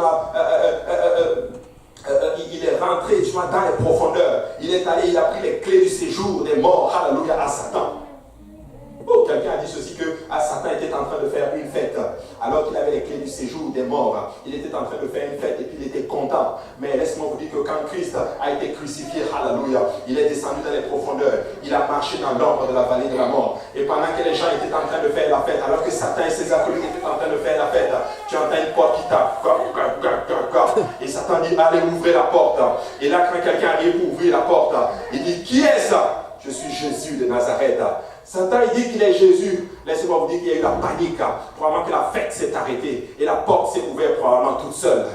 il est rentré, tu vois, dans les profondeurs. Il est allé, il a pris les clés du séjour des morts. Alléluia, à Satan. Oh, quelqu'un a dit ceci que Satan était en train de faire une fête alors qu'il avait les clés du séjour des morts. Il était en train de faire une fête et puis il était content. Mais laisse-moi vous dire que quand Christ a été crucifié, alléluia, il est descendu dans les profondeurs. Il a marché dans l'ombre de la vallée de la mort. Et pendant que les gens étaient en train de faire la fête, alors que Satan et ses acolytes étaient en train de faire la fête, tu entends une porte qui tape. Et Satan dit, allez ouvrir la porte. Et là, quand quelqu'un arrive pour ouvrir la porte, il dit, qui est ça? Je suis Jésus de Nazareth. Satan, il dit qu'il est Jésus. Laissez-moi vous dire qu'il y a eu la panique. Probablement que la fête s'est arrêtée et la porte s'est ouverte probablement toute seule.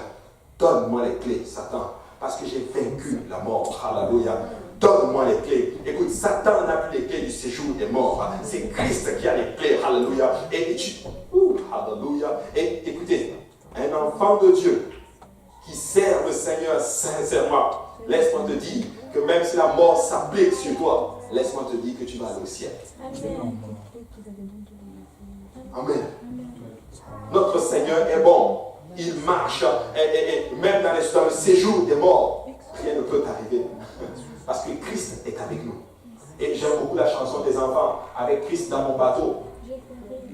Donne-moi les clés, Satan, parce que j'ai vaincu la mort. Alléluia. Donne-moi les clés. Écoute, Satan n'a plus les clés du séjour des morts. C'est Christ qui a les clés. Alléluia. Alléluia. Et écoutez, un enfant de Dieu qui sert le Seigneur sincèrement, laisse-moi te dire que même si la mort s'applique sur toi, laisse-moi te dire que tu vas aller au ciel. Amen. Notre Seigneur est bon. Il marche. Et même dans le séjour des morts, rien ne peut t'arriver. Parce que Christ est avec nous. Et j'aime beaucoup la chanson des enfants. Avec Christ dans mon bateau,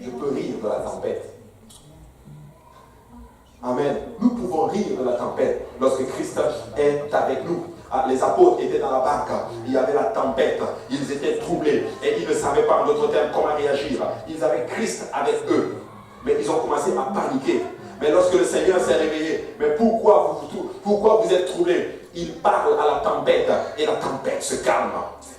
je peux rire de la tempête. Amen. Nous pouvons rire de la tempête lorsque Christ est avec nous. Les apôtres étaient dans la barque, il y avait la tempête, ils étaient troublés et ils ne savaient pas en d'autres termes comment réagir. Ils avaient Christ avec eux, mais ils ont commencé à paniquer. Mais lorsque le Seigneur s'est réveillé, mais pourquoi vous êtes troublés? Il parle à la tempête et la tempête se calme.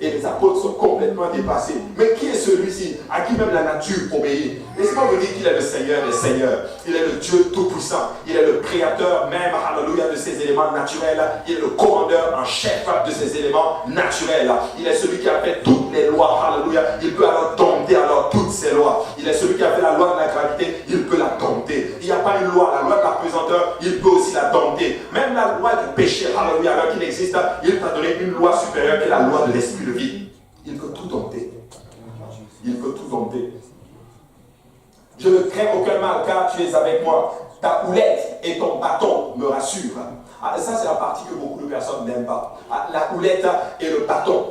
Et les apôtres sont complètement dépassés. Mais qui est celui-ci à qui même la nature obéit? Laissez-moi vous dire qu'il est le Seigneur des Seigneurs. Il est le Dieu Tout-Puissant. Il est le créateur même, alléluia, de ces éléments naturels. Il est le commandeur en chef de ces éléments naturels. Il est celui qui a fait toutes les lois, alléluia. Il peut alors dompter alors toutes ces lois. Il est celui qui a fait la loi de la gravité. Il peut la dompter. Il n'y a pas une loi, la loi de la pesanteur, il peut aussi la dompter. Même la loi du péché, alléluia, alors qu'il existe, il t'a donné une loi supérieure qui est la loi de l'esprit de vie. Il peut tout dompter. Il peut tout dompter. Je ne crains aucun mal car tu es avec moi. Ta houlette et ton bâton me rassurent. Ça, c'est la partie que beaucoup de personnes n'aiment pas. La houlette et le bâton.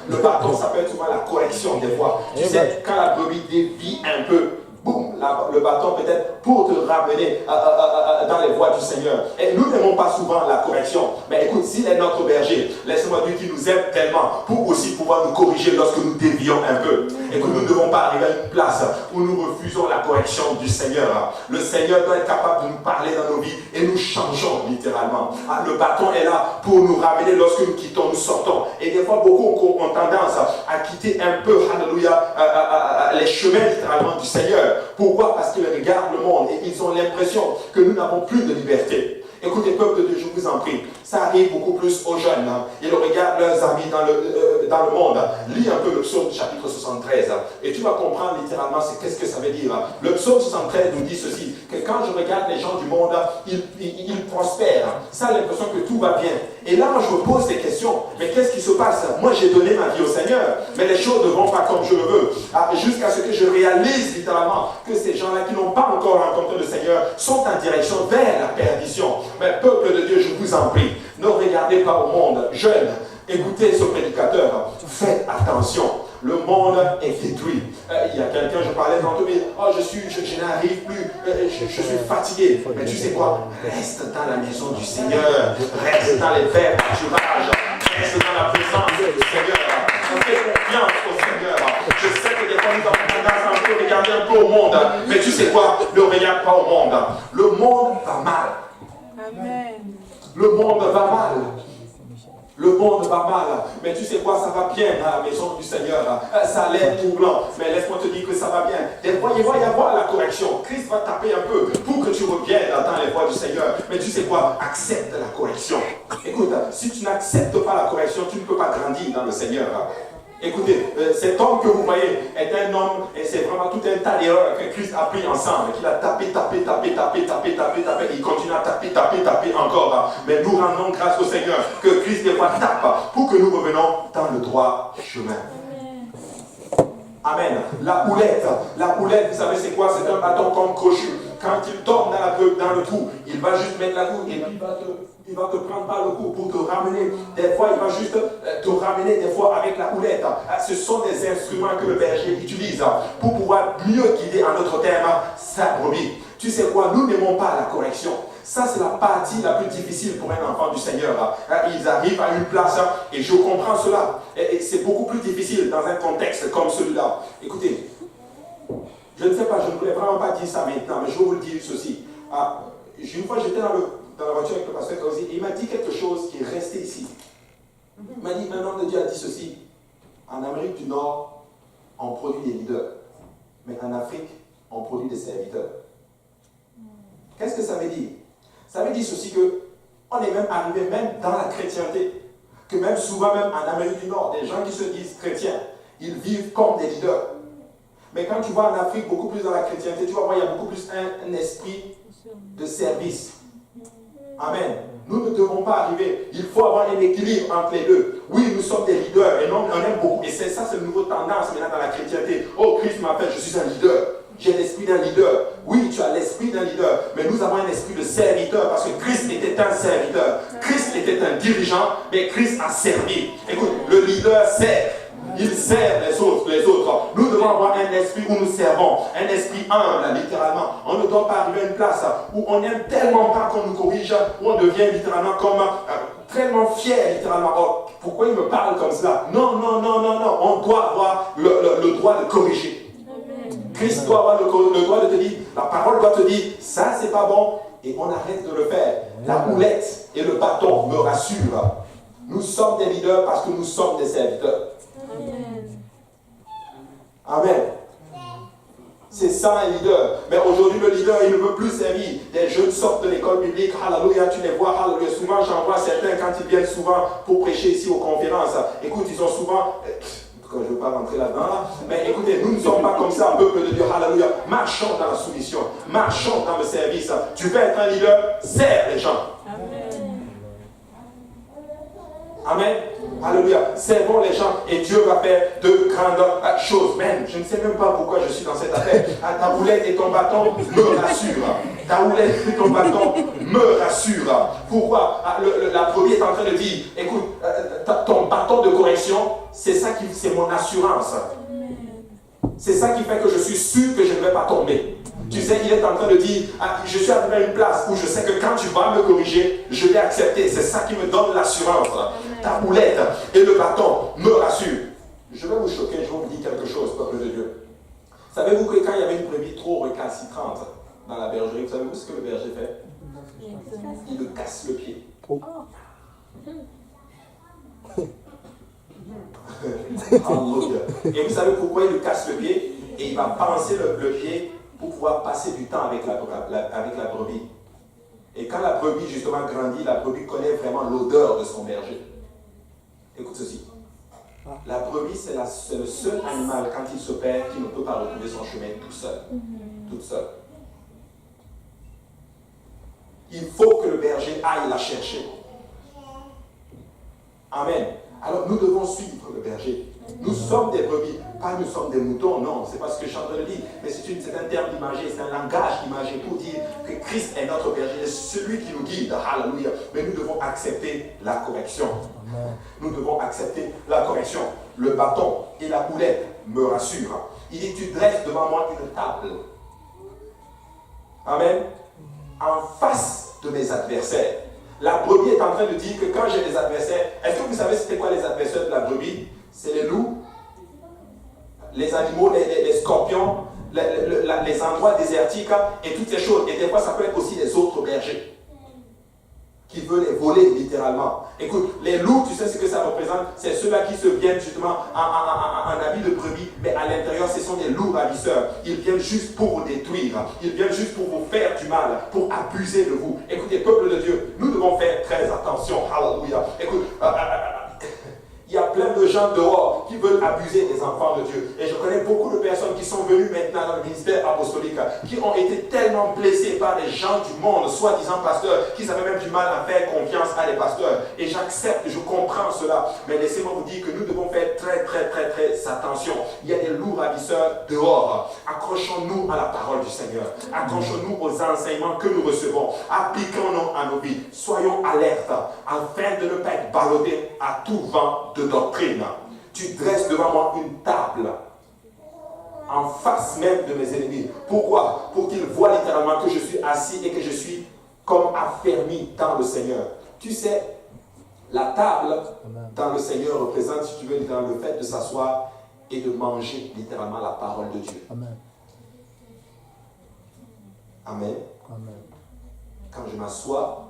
Le bâton, ça peut être souvent la correction des fois. Tu sais, quand la brebis dévie un peu, boum, le bâton peut-être pour te ramener dans les voies du Seigneur. Et nous n'aimons pas souvent la correction. Mais écoute, s'il est notre berger, laisse-moi dire qu'il nous aime tellement pour aussi pouvoir nous corriger lorsque nous dévions un peu. Et que nous ne devons pas arriver à une place où nous refusons la correction du Seigneur. Le Seigneur doit être capable de nous parler dans nos vies et nous changeons littéralement. Le bâton est là pour nous ramener lorsque nous quittons, nous sortons. Et des fois, beaucoup ont tendance à quitter un peu, alléluia, les chemins littéralement du Seigneur. Pourquoi? Parce qu'ils regardent le monde et ils ont l'impression que nous n'avons plus de liberté. Écoutez, peuple de Dieu, je vous en prie, ça arrive beaucoup plus aux jeunes. Ils regardent leurs amis dans le monde. Lis un peu le psaume chapitre 73 et tu vas comprendre littéralement qu'est-ce que ça veut dire. Le psaume 73 nous dit ceci, que quand je regarde les gens du monde, ils prospèrent. Ça a l'impression que tout va bien. Et là, je me pose des questions. Mais qu'est-ce qui se passe? Moi, j'ai donné ma vie au Seigneur, mais les choses ne vont pas comme je le veux. Jusqu'à ce que je réalise littéralement que ces gens-là qui n'ont pas encore rencontré le Seigneur sont en direction vers la perdition. Mais peuple de Dieu, je vous en prie, ne regardez pas au monde. Jeunes, écoutez ce prédicateur. Faites attention. Le monde est détruit. Il y a quelqu'un, je parlais tantôt, mais je n'arrive plus, je suis fatigué. Mais tu sais quoi? Reste dans la maison du Seigneur. Reste dans les verts pâturages. Reste dans la présence du Seigneur. Fais confiance au Seigneur. Je sais que des fois nous avons tendance à un peu regarder un peu au monde. Mais tu sais quoi? Ne regarde pas au monde. Le monde va mal. Amen. Le monde va mal. Le monde va mal, mais tu sais quoi, ça va bien dans la maison du Seigneur. Ça a l'air troublant, mais laisse-moi te dire que ça va bien. Des fois, il va y avoir la correction. Christ va taper un peu pour que tu reviennes dans les voies du Seigneur. Mais tu sais quoi, accepte la correction. Écoute, si tu n'acceptes pas la correction, tu ne peux pas grandir dans le Seigneur. Écoutez, cet homme que vous voyez est un homme, et c'est vraiment tout un tas d'erreurs que Christ a pris ensemble, qu'il a tapé, il continue à taper encore. Mais nous rendons grâce au Seigneur que Christ des fois tape pour que nous revenions dans le droit chemin. Amen. La houlette, vous savez c'est quoi? C'est un bâton comme crochu. Quand il tombe dans le trou, il va juste mettre la coude et puis il va te prendre par le cou pour te ramener. Des fois, il va juste te ramener des fois avec la houlette. Ce sont des instruments que le berger utilise pour pouvoir mieux guider en notre terme sa brebis. Tu sais quoi? Nous n'aimons pas la correction. Ça, c'est la partie la plus difficile pour un enfant du Seigneur. Ils arrivent à une place et je comprends cela. Et c'est beaucoup plus difficile dans un contexte comme celui-là. Écoutez, je ne sais pas, je ne voulais vraiment pas dire ça maintenant, mais je vais vous le dire ceci. Une fois, j'étais dans la voiture avec le pasteur Kausi et il m'a dit quelque chose qui est resté ici. Il m'a dit, un homme de Dieu a dit ceci. En Amérique du Nord, on produit des leaders. Mais en Afrique, on produit des serviteurs. Qu'est-ce que ça veut dire? Ça veut dire ceci que on est même arrivé même dans la chrétienté. Que même souvent, même en Amérique du Nord, des gens qui se disent chrétiens, ils vivent comme des leaders. Mais quand tu vas en Afrique, beaucoup plus dans la chrétienté, tu vas voir, il y a beaucoup plus un esprit de service. Amen. Nous ne devons pas arriver. Il faut avoir un équilibre entre les deux. Oui, nous sommes des leaders et on aime beaucoup. Et c'est ça, c'est une nouvelle tendance maintenant dans la chrétienté. Oh, Christ m'appelle, je suis un leader. J'ai l'esprit d'un leader. Oui, tu as l'esprit d'un leader. Mais nous avons un esprit de serviteur parce que Christ était un serviteur. Christ était un dirigeant, mais Christ a servi. Écoute, le leader sert. Il sert les autres. Nous devons avoir un esprit où nous servons, un esprit humble, littéralement. On ne doit pas arriver à une place où on n'aime tellement pas qu'on nous corrige, où on devient littéralement comme tellement fier, littéralement. Oh, pourquoi il me parle comme cela? Non. On doit avoir le droit de corriger. Christ doit avoir le droit de te dire, la parole doit te dire, ça c'est pas bon, et on arrête de le faire. La houlette et le bâton me rassurent. Nous sommes des leaders parce que nous sommes des serviteurs. Amen. C'est ça un leader. Mais aujourd'hui, le leader, il ne veut plus servir. Les jeunes sortent de l'école biblique. Alléluia, tu les vois. Alléluia. Souvent, j'en vois certains quand ils viennent souvent pour prêcher ici aux conférences. Écoute, ils ont souvent... je ne veux pas rentrer là-dedans, mais écoutez, nous ne sommes pas comme ça, peuple de Dieu. Alléluia. Marchons dans la soumission. Marchons dans le service. Tu veux être un leader, sers les gens. Amen. Alléluia. Servons les gens et Dieu va faire de grandes choses. Même, je ne sais même pas pourquoi je suis dans cette affaire. Ta houlette et ton bâton me rassurent. Ta houlette et ton bâton me rassurent. Pourquoi? La brebis est en train de dire, écoute, ton bâton de correction, c'est ça qui, c'est mon assurance. C'est ça qui fait que je suis sûr que je ne vais pas tomber. Tu sais, il est en train de dire, je suis arrivé à une place où je sais que quand tu vas me corriger, je vais accepter. C'est ça qui me donne l'assurance. Ta boulette et le bâton me rassurent. Je vais vous choquer, je vais vous dire quelque chose, peuple de Dieu. Savez-vous que quand il y avait une brebis trop récalcitrante dans la bergerie, savez-vous ce que le berger fait? Il le casse le pied. Alléluia. Et vous savez pourquoi il lui casse le pied? Et il va penser le pied pour pouvoir passer du temps avec la brebis. Et quand la brebis justement grandit, la brebis connaît vraiment l'odeur de son berger. Écoute ceci. La brebis, c'est le seul animal, quand il se perd, qui ne peut pas retrouver son chemin tout seul. Toute seule. Il faut que le berger aille la chercher. Amen. Alors nous devons suivre le berger. Nous sommes des brebis, pas nous sommes des moutons, non, c'est pas ce que Chantal dit, mais c'est un terme imagé, c'est un langage imagé pour dire que Christ est notre berger, c'est celui qui nous guide, alléluia. Mais nous devons accepter la correction. Nous devons accepter la correction. Le bâton et la houlette me rassurent. Il dit, tu dresses devant moi une table. Amen. En face de mes adversaires. La brebis est en train de dire que quand j'ai des adversaires, est-ce que vous savez c'était quoi les adversaires de la brebis? C'est les loups, les animaux, les scorpions, les endroits désertiques et toutes ces choses. Et des fois, ça peut être aussi les autres bergers qui veulent les voler littéralement. Écoute, les loups, tu sais ce que ça représente? C'est ceux-là qui se viennent justement en habit de brebis, mais à l'intérieur, ce sont des loups ravisseurs. Ils viennent juste pour vous détruire. Ils viennent juste pour vous faire du mal, pour abuser de vous. Écoutez, peuple de Dieu, nous devons faire très attention. Alléluia. Écoute, il y a plein de gens dehors qui veulent abuser des enfants de Dieu. Et je connais beaucoup de personnes qui sont venues maintenant dans le ministère apostolique, qui ont été tellement blessées par des gens du monde, soi-disant pasteurs, qu'ils avaient même du mal à faire confiance à des pasteurs. Et j'accepte, je comprends cela. Mais laissez-moi vous dire que nous devons faire très attention. Il y a des loups ravisseurs dehors. Accrochons-nous à la parole du Seigneur. Accrochons-nous aux enseignements que nous recevons. Appliquons-nous à nos vies. Soyons alertes afin de ne pas être ballottés à tout vent de doctrine. Tu dresses devant moi une table en face même de mes ennemis. Pourquoi? Pour qu'ils voient littéralement que je suis assis et que je suis comme affermi dans le Seigneur. Tu sais, la table dans le Seigneur représente, si tu veux, littéralement le fait de s'asseoir et de manger littéralement la parole de Dieu. Amen. Amen. Amen. Quand je m'assois,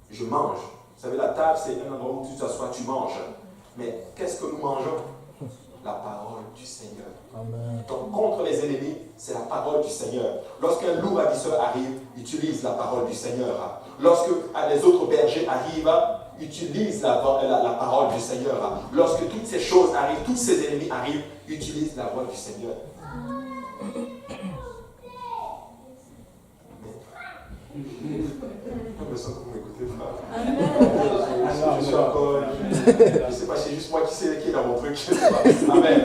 je mange. Vous savez, la table, c'est un endroit où tu t'assois, tu manges. Mais qu'est-ce que nous mangeons? La parole du Seigneur. Amen. Donc, contre les ennemis, c'est la parole du Seigneur. Lorsqu'un loup ravisseur arrive, utilise la parole du Seigneur. Lorsque les autres bergers arrivent, utilise la parole du Seigneur. Lorsque toutes ces choses arrivent, tous ces ennemis arrivent, utilise la voix du Seigneur. Je sens que vous m'écoutez, frère. Je suis encore. Je ne sais pas, c'est juste moi qui sais qui est dans mon truc. Je sais pas. Amen.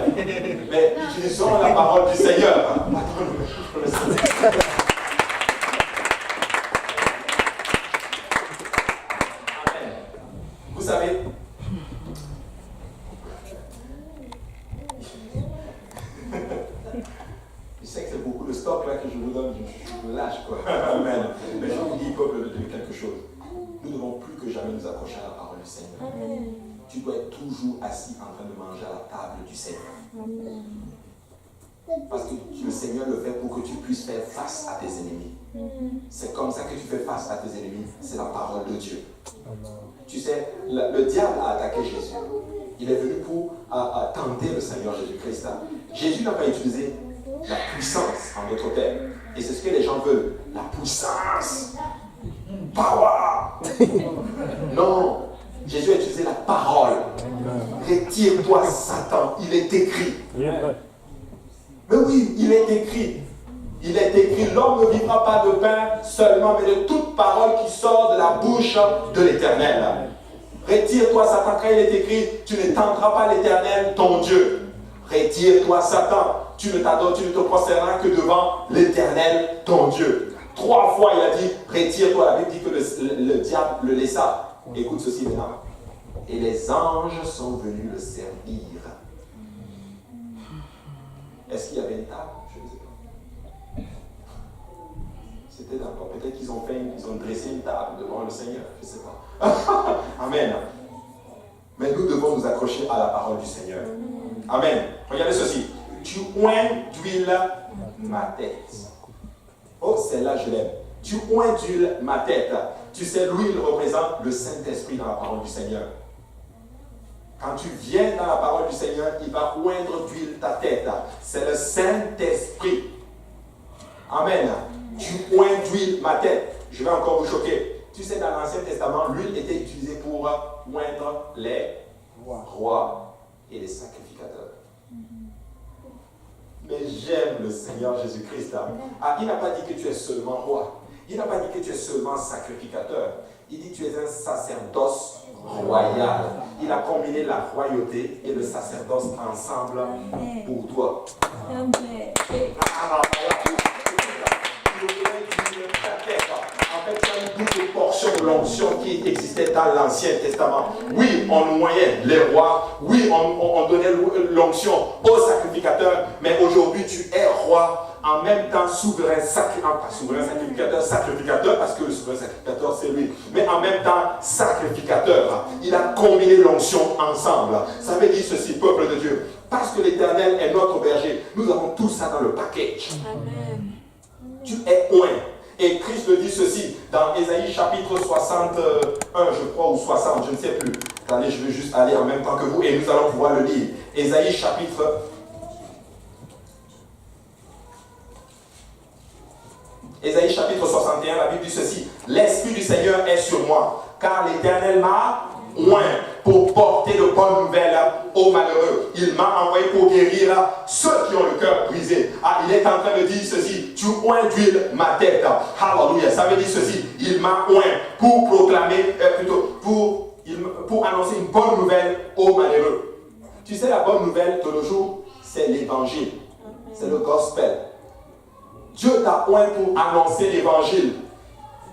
Mais utilisons la parole du Seigneur. Amen. Vous savez, je sais que c'est beaucoup de stock là que je vous donne, je me lâche quoi. Amen. Mais je vous dis, peuple de Dieu, quelque chose. Nous devons plus que jamais nous accrocher à la parole du Seigneur. Amen. Tu dois être toujours assis en train de manger à la table du Seigneur. Amen. Parce que le Seigneur le fait pour que tu puisses faire face à tes ennemis. Amen. C'est comme ça que tu fais face à tes ennemis. C'est la parole de Dieu. Amen. Tu sais, le diable a attaqué Jésus. Il est venu pour tenter le Seigneur Jésus-Christ. Jésus n'a pas utilisé la puissance en notre terre. Et c'est ce que les gens veulent. La puissance. Power. Non. Jésus a utilisé la parole. Retire-toi, Satan. Il est écrit. Mais oui, il est écrit. Il est écrit, l'homme ne vivra pas de pain seulement, mais de toute parole qui sort de la bouche de l'Éternel. Retire-toi, Satan, quand il est écrit, tu ne tenteras pas l'Éternel, ton Dieu. Retire-toi, Satan, tu ne te prosterneras que devant l'Éternel, ton Dieu. 3 fois, il a dit, retire-toi. La Bible dit que le diable le laissa. Écoute ceci maintenant. Et les anges sont venus le servir. Est-ce qu'il y avait une table? Je ne sais pas. C'était d'accord. Peut-être qu'ils ont dressé une table devant le Seigneur. Je ne sais pas. Amen. Mais nous devons nous accrocher à la parole du Seigneur. Amen. Regardez ceci. Tu oins d'huile ma tête. Oh, celle-là, je l'aime. Tu oins d'huile ma tête. Tu sais, l'huile représente le Saint-Esprit dans la parole du Seigneur. Quand tu viens dans la parole du Seigneur, il va oindre d'huile ta tête. C'est le Saint-Esprit. Amen. Tu oins d'huile ma tête. Je vais encore vous choquer. Tu sais, dans l'Ancien Testament, l'huile était utilisée pour oindre les rois et les sacrificateurs. Mais j'aime le Seigneur Jésus-Christ. Il n'a pas dit que tu es seulement roi. Il n'a pas dit que tu es seulement sacrificateur. Il dit que tu es un sacerdoce royal. Il a combiné la royauté et le sacerdoce ensemble pour toi. En fait, il y a une double portion de l'onction qui existait dans l'Ancien Testament. Oui, on moyait les rois. Oui, on donnait l'onction aux sacrificateurs. Mais aujourd'hui, tu es roi. En même temps, souverain sacrificateur, parce que le souverain sacrificateur, c'est lui. Mais en même temps, sacrificateur. Il a combiné l'onction ensemble. Ça veut dire ceci, peuple de Dieu. Parce que l'Éternel est notre berger, nous avons tout ça dans le package. Amen. Tu es oint. Et Christ le dit ceci dans Ésaïe chapitre 61, je crois, ou 60, je ne sais plus. Attendez, je vais juste aller en même temps que vous et nous allons pouvoir le lire. Ésaïe chapitre 61, la Bible dit ceci. L'Esprit du Seigneur est sur moi, car l'Éternel m'a oint pour porter de bonnes nouvelles aux malheureux. Il m'a envoyé pour guérir ceux qui ont le cœur brisé. Il est en train de dire ceci. Tu oins d'huile ma tête. Hallelujah. Ça veut dire ceci. Il m'a oint pour proclamer, pour annoncer une bonne nouvelle aux malheureux. Tu sais, la bonne nouvelle de nos jours, c'est l'évangile. C'est le gospel. Dieu t'a oint pour annoncer l'évangile.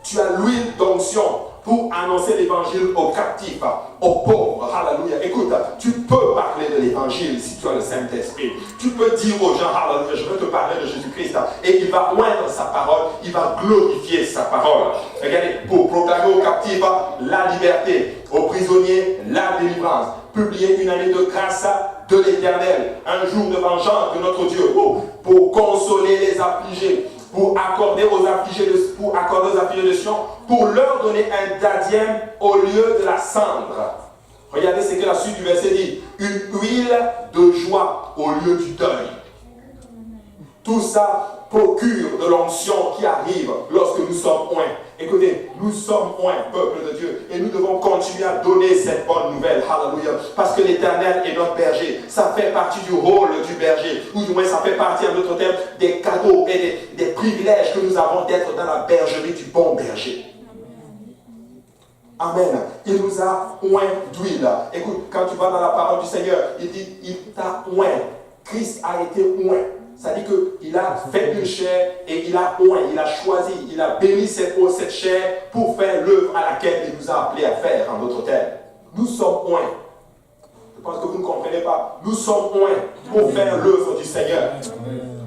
Tu as l'huile d'onction pour annoncer l'évangile aux captifs, aux pauvres. Alléluia. Écoute, tu peux parler de l'évangile si tu as le Saint-Esprit. Tu peux dire aux gens, alléluia, je veux te parler de Jésus-Christ. Et il va oindre sa parole, il va glorifier sa parole. Regardez, pour proclamer aux captifs la liberté, aux prisonniers la délivrance, publier une année de grâce de l'Éternel, un jour de vengeance de notre Dieu, pour consoler les affligés, pour accorder aux affligés de Sion, pour leur donner un dadième au lieu de la cendre. Regardez ce que la suite du verset dit. Une huile de joie au lieu du deuil. Tout ça procure de l'onction qui arrive lorsque nous sommes oints. Écoutez, nous sommes oints, peuple de Dieu, et nous devons continuer à donner cette bonne nouvelle. Alléluia. Parce que l'Éternel est notre berger. Ça fait partie du rôle du berger. Ou du moins, ça fait partie, en d'autres termes, des cadeaux et des privilèges que nous avons d'être dans la bergerie du bon berger. Amen. Il nous a oint d'huile. Écoute, quand tu vas dans la parole du Seigneur, il dit, il t'a oint. Christ a été oint. Ça dit qu'il a fait une chair et il a oint, il a choisi, il a béni cette chair pour faire l'œuvre à laquelle il nous a appelés à faire, en d'autres termes. Nous sommes oints. Je pense que vous ne comprenez pas. Nous sommes oints pour faire l'œuvre du Seigneur.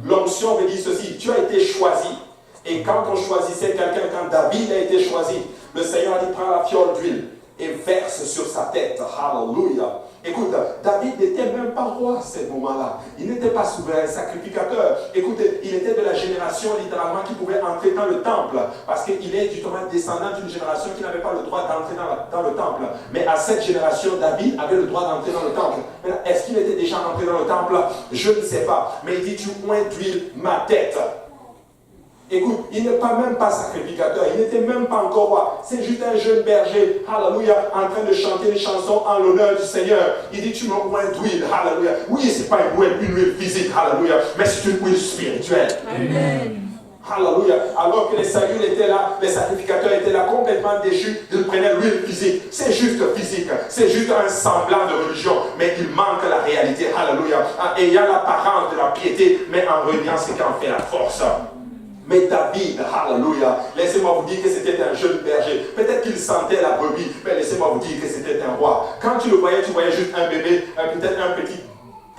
L'onction veut dire ceci, tu as été choisi. Et quand on choisissait quelqu'un, quand David a été choisi, le Seigneur a dit, prends la fiole d'huile et verse sur sa tête. Hallelujah. Écoute, David n'était même pas roi à ce moment-là. Il n'était pas souverain, sacrificateur. Écoutez, il était de la génération littéralement qui pouvait entrer dans le temple. Parce qu'il est justement descendant d'une génération qui n'avait pas le droit d'entrer dans le temple. Mais à cette génération, David avait le droit d'entrer dans le temple. Est-ce qu'il était déjà entré dans le temple? Je ne sais pas. Mais il dit, tu oins d'huile ma tête. Écoute, il n'est même pas sacrificateur, il n'était même pas encore roi. C'est juste un jeune berger, alléluia, en train de chanter des chansons en l'honneur du Seigneur. Il dit, tu me oins d'huile, alléluia. Oui, ce n'est pas une huile physique, alléluia, mais c'est une huile spirituelle. Amen. Alléluia. Alors que les saluts étaient là, les sacrificateurs étaient là complètement déchus, ils prenaient l'huile physique. C'est juste physique, c'est juste un semblant de religion, mais il manque la réalité, alléluia. Ayant l'apparence de la piété, mais en reniant ce qui en fait la force. Mais David, alléluia, laissez-moi vous dire que c'était un jeune berger. Peut-être qu'il sentait la brebis, mais laissez-moi vous dire que c'était un roi. Quand tu le voyais, tu voyais juste un bébé, peut-être un petit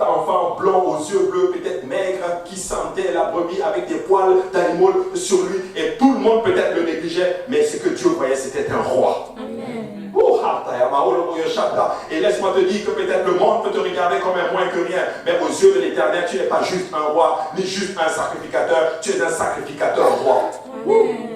enfant blond aux yeux bleus, peut-être maigre, qui sentait la brebis avec des poils d'animaux sur lui, et tout le monde peut-être le négligeait, mais ce que Dieu voyait, c'était un roi. Amen. Et laisse-moi te dire que peut-être le monde peut te regarder comme un moins que rien, mais aux yeux de l'Éternel, tu n'es pas juste un roi, ni juste un sacrificateur, tu es un sacrificateur roi. Amen.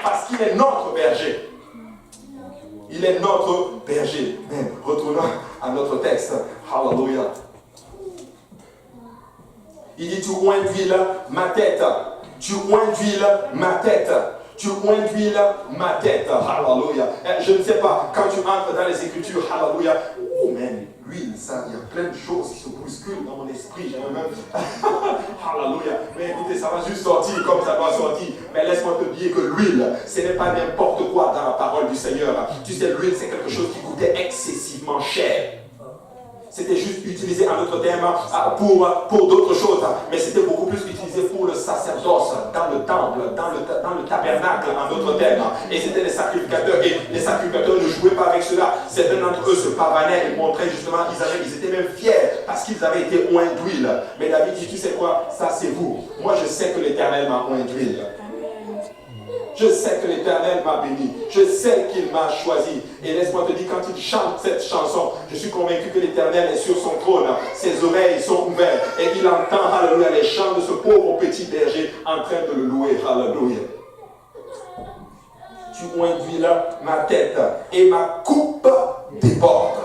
Parce qu'il est notre berger. Il est notre berger. Mais retournons à notre texte. Hallelujah. Il dit, tu oins d'huile ma tête. Tu oins d'huile ma tête. Tu oins d'huile ma tête. Hallelujah. Je ne sais pas, quand tu entres dans les Écritures, hallelujah. Oh, man, l'huile, ça, il y a plein de choses qui se bousculent dans mon esprit. J'aime même. Hallelujah. Mais écoutez, ça va juste sortir comme ça doit sortir. Mais laisse-moi te dire que l'huile, ce n'est pas n'importe quoi dans la parole du Seigneur. Tu sais, l'huile, c'est quelque chose qui coûtait excessivement cher. C'était juste utilisé en d'autres termes pour d'autres choses, mais c'était beaucoup plus utilisé pour le sacerdoce, dans le temple, dans le tabernacle, en d'autres termes. Et c'était les sacrificateurs, et les sacrificateurs ne jouaient pas avec cela. Certains d'entre eux se pavanaient et montraient justement, ils étaient même fiers parce qu'ils avaient été oints d'huile. Mais David dit, tu sais quoi, ça c'est vous. Moi je sais que l'Éternel m'a oint d'huile. Je sais que l'Éternel m'a béni. Je sais qu'il m'a choisi. Et laisse-moi te dire, quand il chante cette chanson, je suis convaincu que l'Éternel est sur son trône. Ses oreilles sont ouvertes. Et il entend, alléluia, les chants de ce pauvre petit berger en train de le louer. Alléluia. Tu oins d'huile ma tête et ma coupe déborde.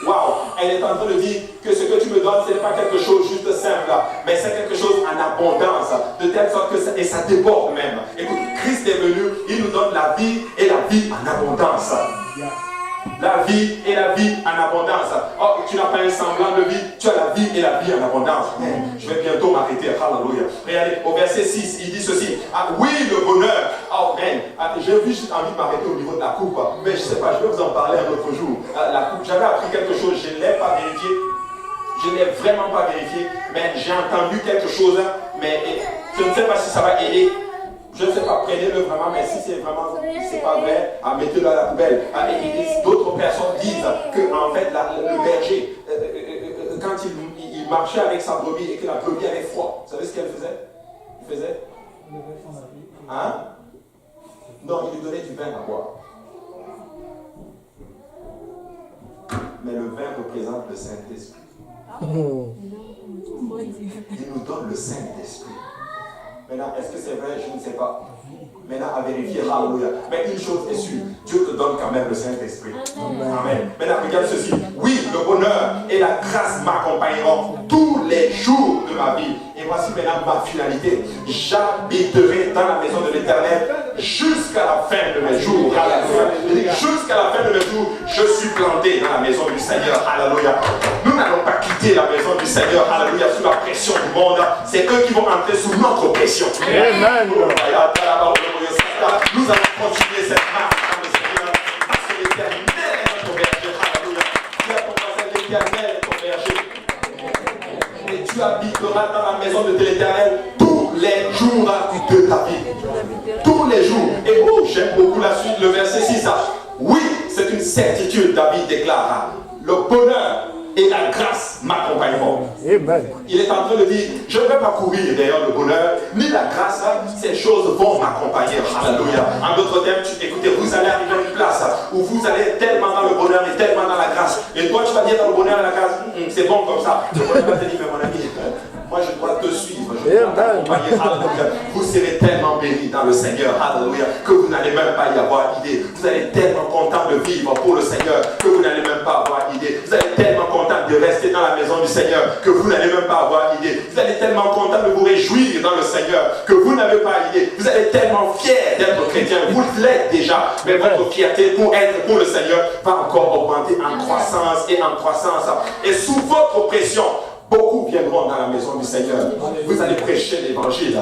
Waouh, elle est en train de dire que ce que tu me donnes, ce n'est pas quelque chose juste simple, mais c'est quelque chose en abondance, de telle sorte que ça déborde même. Écoute, Christ est venu, il nous donne la vie et la vie en abondance. La vie et la vie en abondance. Oh, tu n'as pas un semblant de vie, tu as la vie et la vie en abondance. Je vais bientôt m'arrêter. Hallelujah. Regardez, au verset 6, il dit ceci. Ah, oui, le bonheur. Oh, man. J'ai juste envie de m'arrêter au niveau de la coupe. Mais je ne sais pas, je vais vous en parler un autre jour. La coupe, j'avais appris quelque chose, je ne l'ai pas vérifié. Je ne l'ai vraiment pas vérifié. Mais j'ai entendu quelque chose. Mais je ne sais pas si ça va aider. Je ne sais pas, prenez-le vraiment, mais si c'est vraiment, c'est pas vrai, mettez-le à la poubelle. Et d'autres personnes disent que, en fait, le berger, quand il marchait avec sa brebis et que la brebis avait froid, vous savez ce qu'elle faisait? Il faisait? Hein? Non, il lui donnait du vin à boire. Mais le vin représente le Saint-Esprit. Il nous donne le Saint-Esprit. Maintenant, est-ce que c'est vrai? Je ne sais pas. Maintenant, à vérifier. Alléluia. Mais une chose est sûre, Dieu te donne quand même le Saint-Esprit. Amen. Maintenant, regarde ceci. Oui, le bonheur et la grâce m'accompagneront tous les jours de ma vie. Et voici maintenant ma finalité. J'habiterai dans la maison de l'Éternel jusqu'à la fin de mes jours. Alléluia. Jusqu'à la fin de mes jours, je suis planté dans la maison du Seigneur. Alléluia. Nous n'allons pas quitter la maison du Seigneur. Alléluia. Sous la pression du monde. C'est eux qui vont entrer sous notre pression. Amen. Nous allons continuer cette marche dans le Seigneur. Parce que l'Éternel est notre berger. Alléluia. Tu as ton voisin, l'Éternel est ton berger. Et tu habiteras dans la maison de l'Éternel tous les jours de ta vie. Tous les jours. Et j'aime beaucoup la suite, le verset 6. Oui, c'est une certitude, David déclare. Le bonheur et la grâce m'accompagneront. Il est en train de dire, je ne vais pas courir derrière le bonheur, ni la grâce, ces choses vont m'accompagner. Alléluia. En d'autres termes, écoutez, vous allez arriver à une place où vous allez tellement dans le bonheur et tellement dans la grâce. Et toi, tu vas dire dans le bonheur et la grâce, c'est bon comme ça. Le bonheur va te dire, mais mon ami, moi je dois te suivre, je dois t'accompagner. Alléluia. Vous serez tellement bénis dans le Seigneur, alléluia, que vous n'allez même pas y avoir idée. Vous allez tellement content de vivre pour le Seigneur que vous n'allez même pas avoir idée. Vous allez tellement content de rester dans la maison du Seigneur que vous n'allez même pas avoir idée. Vous allez tellement content de vous réjouir dans le Seigneur que vous n'avez pas idée. Vous allez tellement fiers d'être chrétien. Vous l'êtes déjà, mais votre fierté pour être pour le Seigneur va encore augmenter en croissance et en croissance. Et sous votre pression, Beaucoup viendront dans la maison du Seigneur. Vous allez prêcher l'évangile.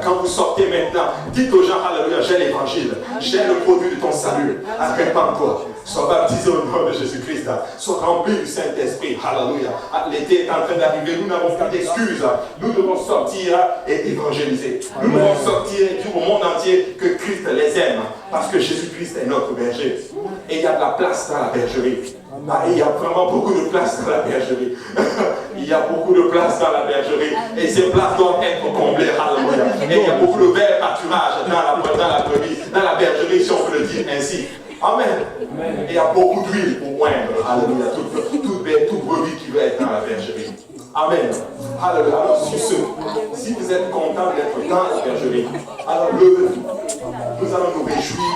Quand vous sortez maintenant, dites aux gens, alléluia, j'ai l'évangile. J'ai le produit de ton salut. Répands-toi. Sois baptisé au nom de Jésus-Christ. Sois rempli du Saint-Esprit. Alléluia. L'été est en train d'arriver. Nous n'avons plus d'excuses. Nous devons sortir et évangéliser. Nous devons sortir et dire au monde entier que Christ les aime. Parce que Jésus-Christ est notre berger. Et il y a de la place dans la bergerie. Il y a vraiment beaucoup de place dans la bergerie. Il y a beaucoup de place dans la bergerie. Et ces places doivent être comblées. Alléluia. Et il y a beaucoup de verts pâturage dans la bergerie, si on peut le dire ainsi. Amen. Et il y a beaucoup d'huile pour moindre. Alléluia. Toute brebis qui veut être dans la bergerie. Amen. Alléluia. Alors, si vous êtes content d'être dans la bergerie, alors levez-vous. Nous allons nous réjouir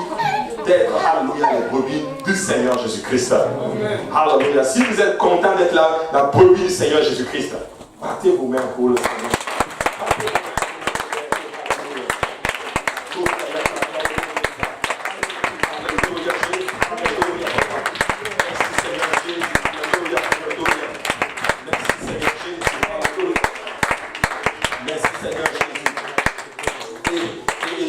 d'être, alléluia, les brebis du Seigneur Jésus-Christ. Alléluia. Si vous êtes content d'être là, la brebis du Seigneur Jésus-Christ, partez vous-même pour le Seigneur.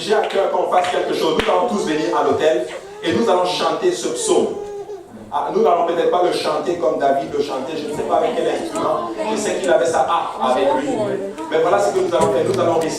J'ai à cœur qu'on fasse quelque chose. Nous allons tous venir à l'hôtel et nous allons chanter ce psaume. Nous n'allons peut-être pas le chanter comme David le chantait, je ne sais pas avec quel instrument. Je sais qu'il avait sa harpe avec lui. Mais voilà ce que nous allons faire. Nous allons réciter.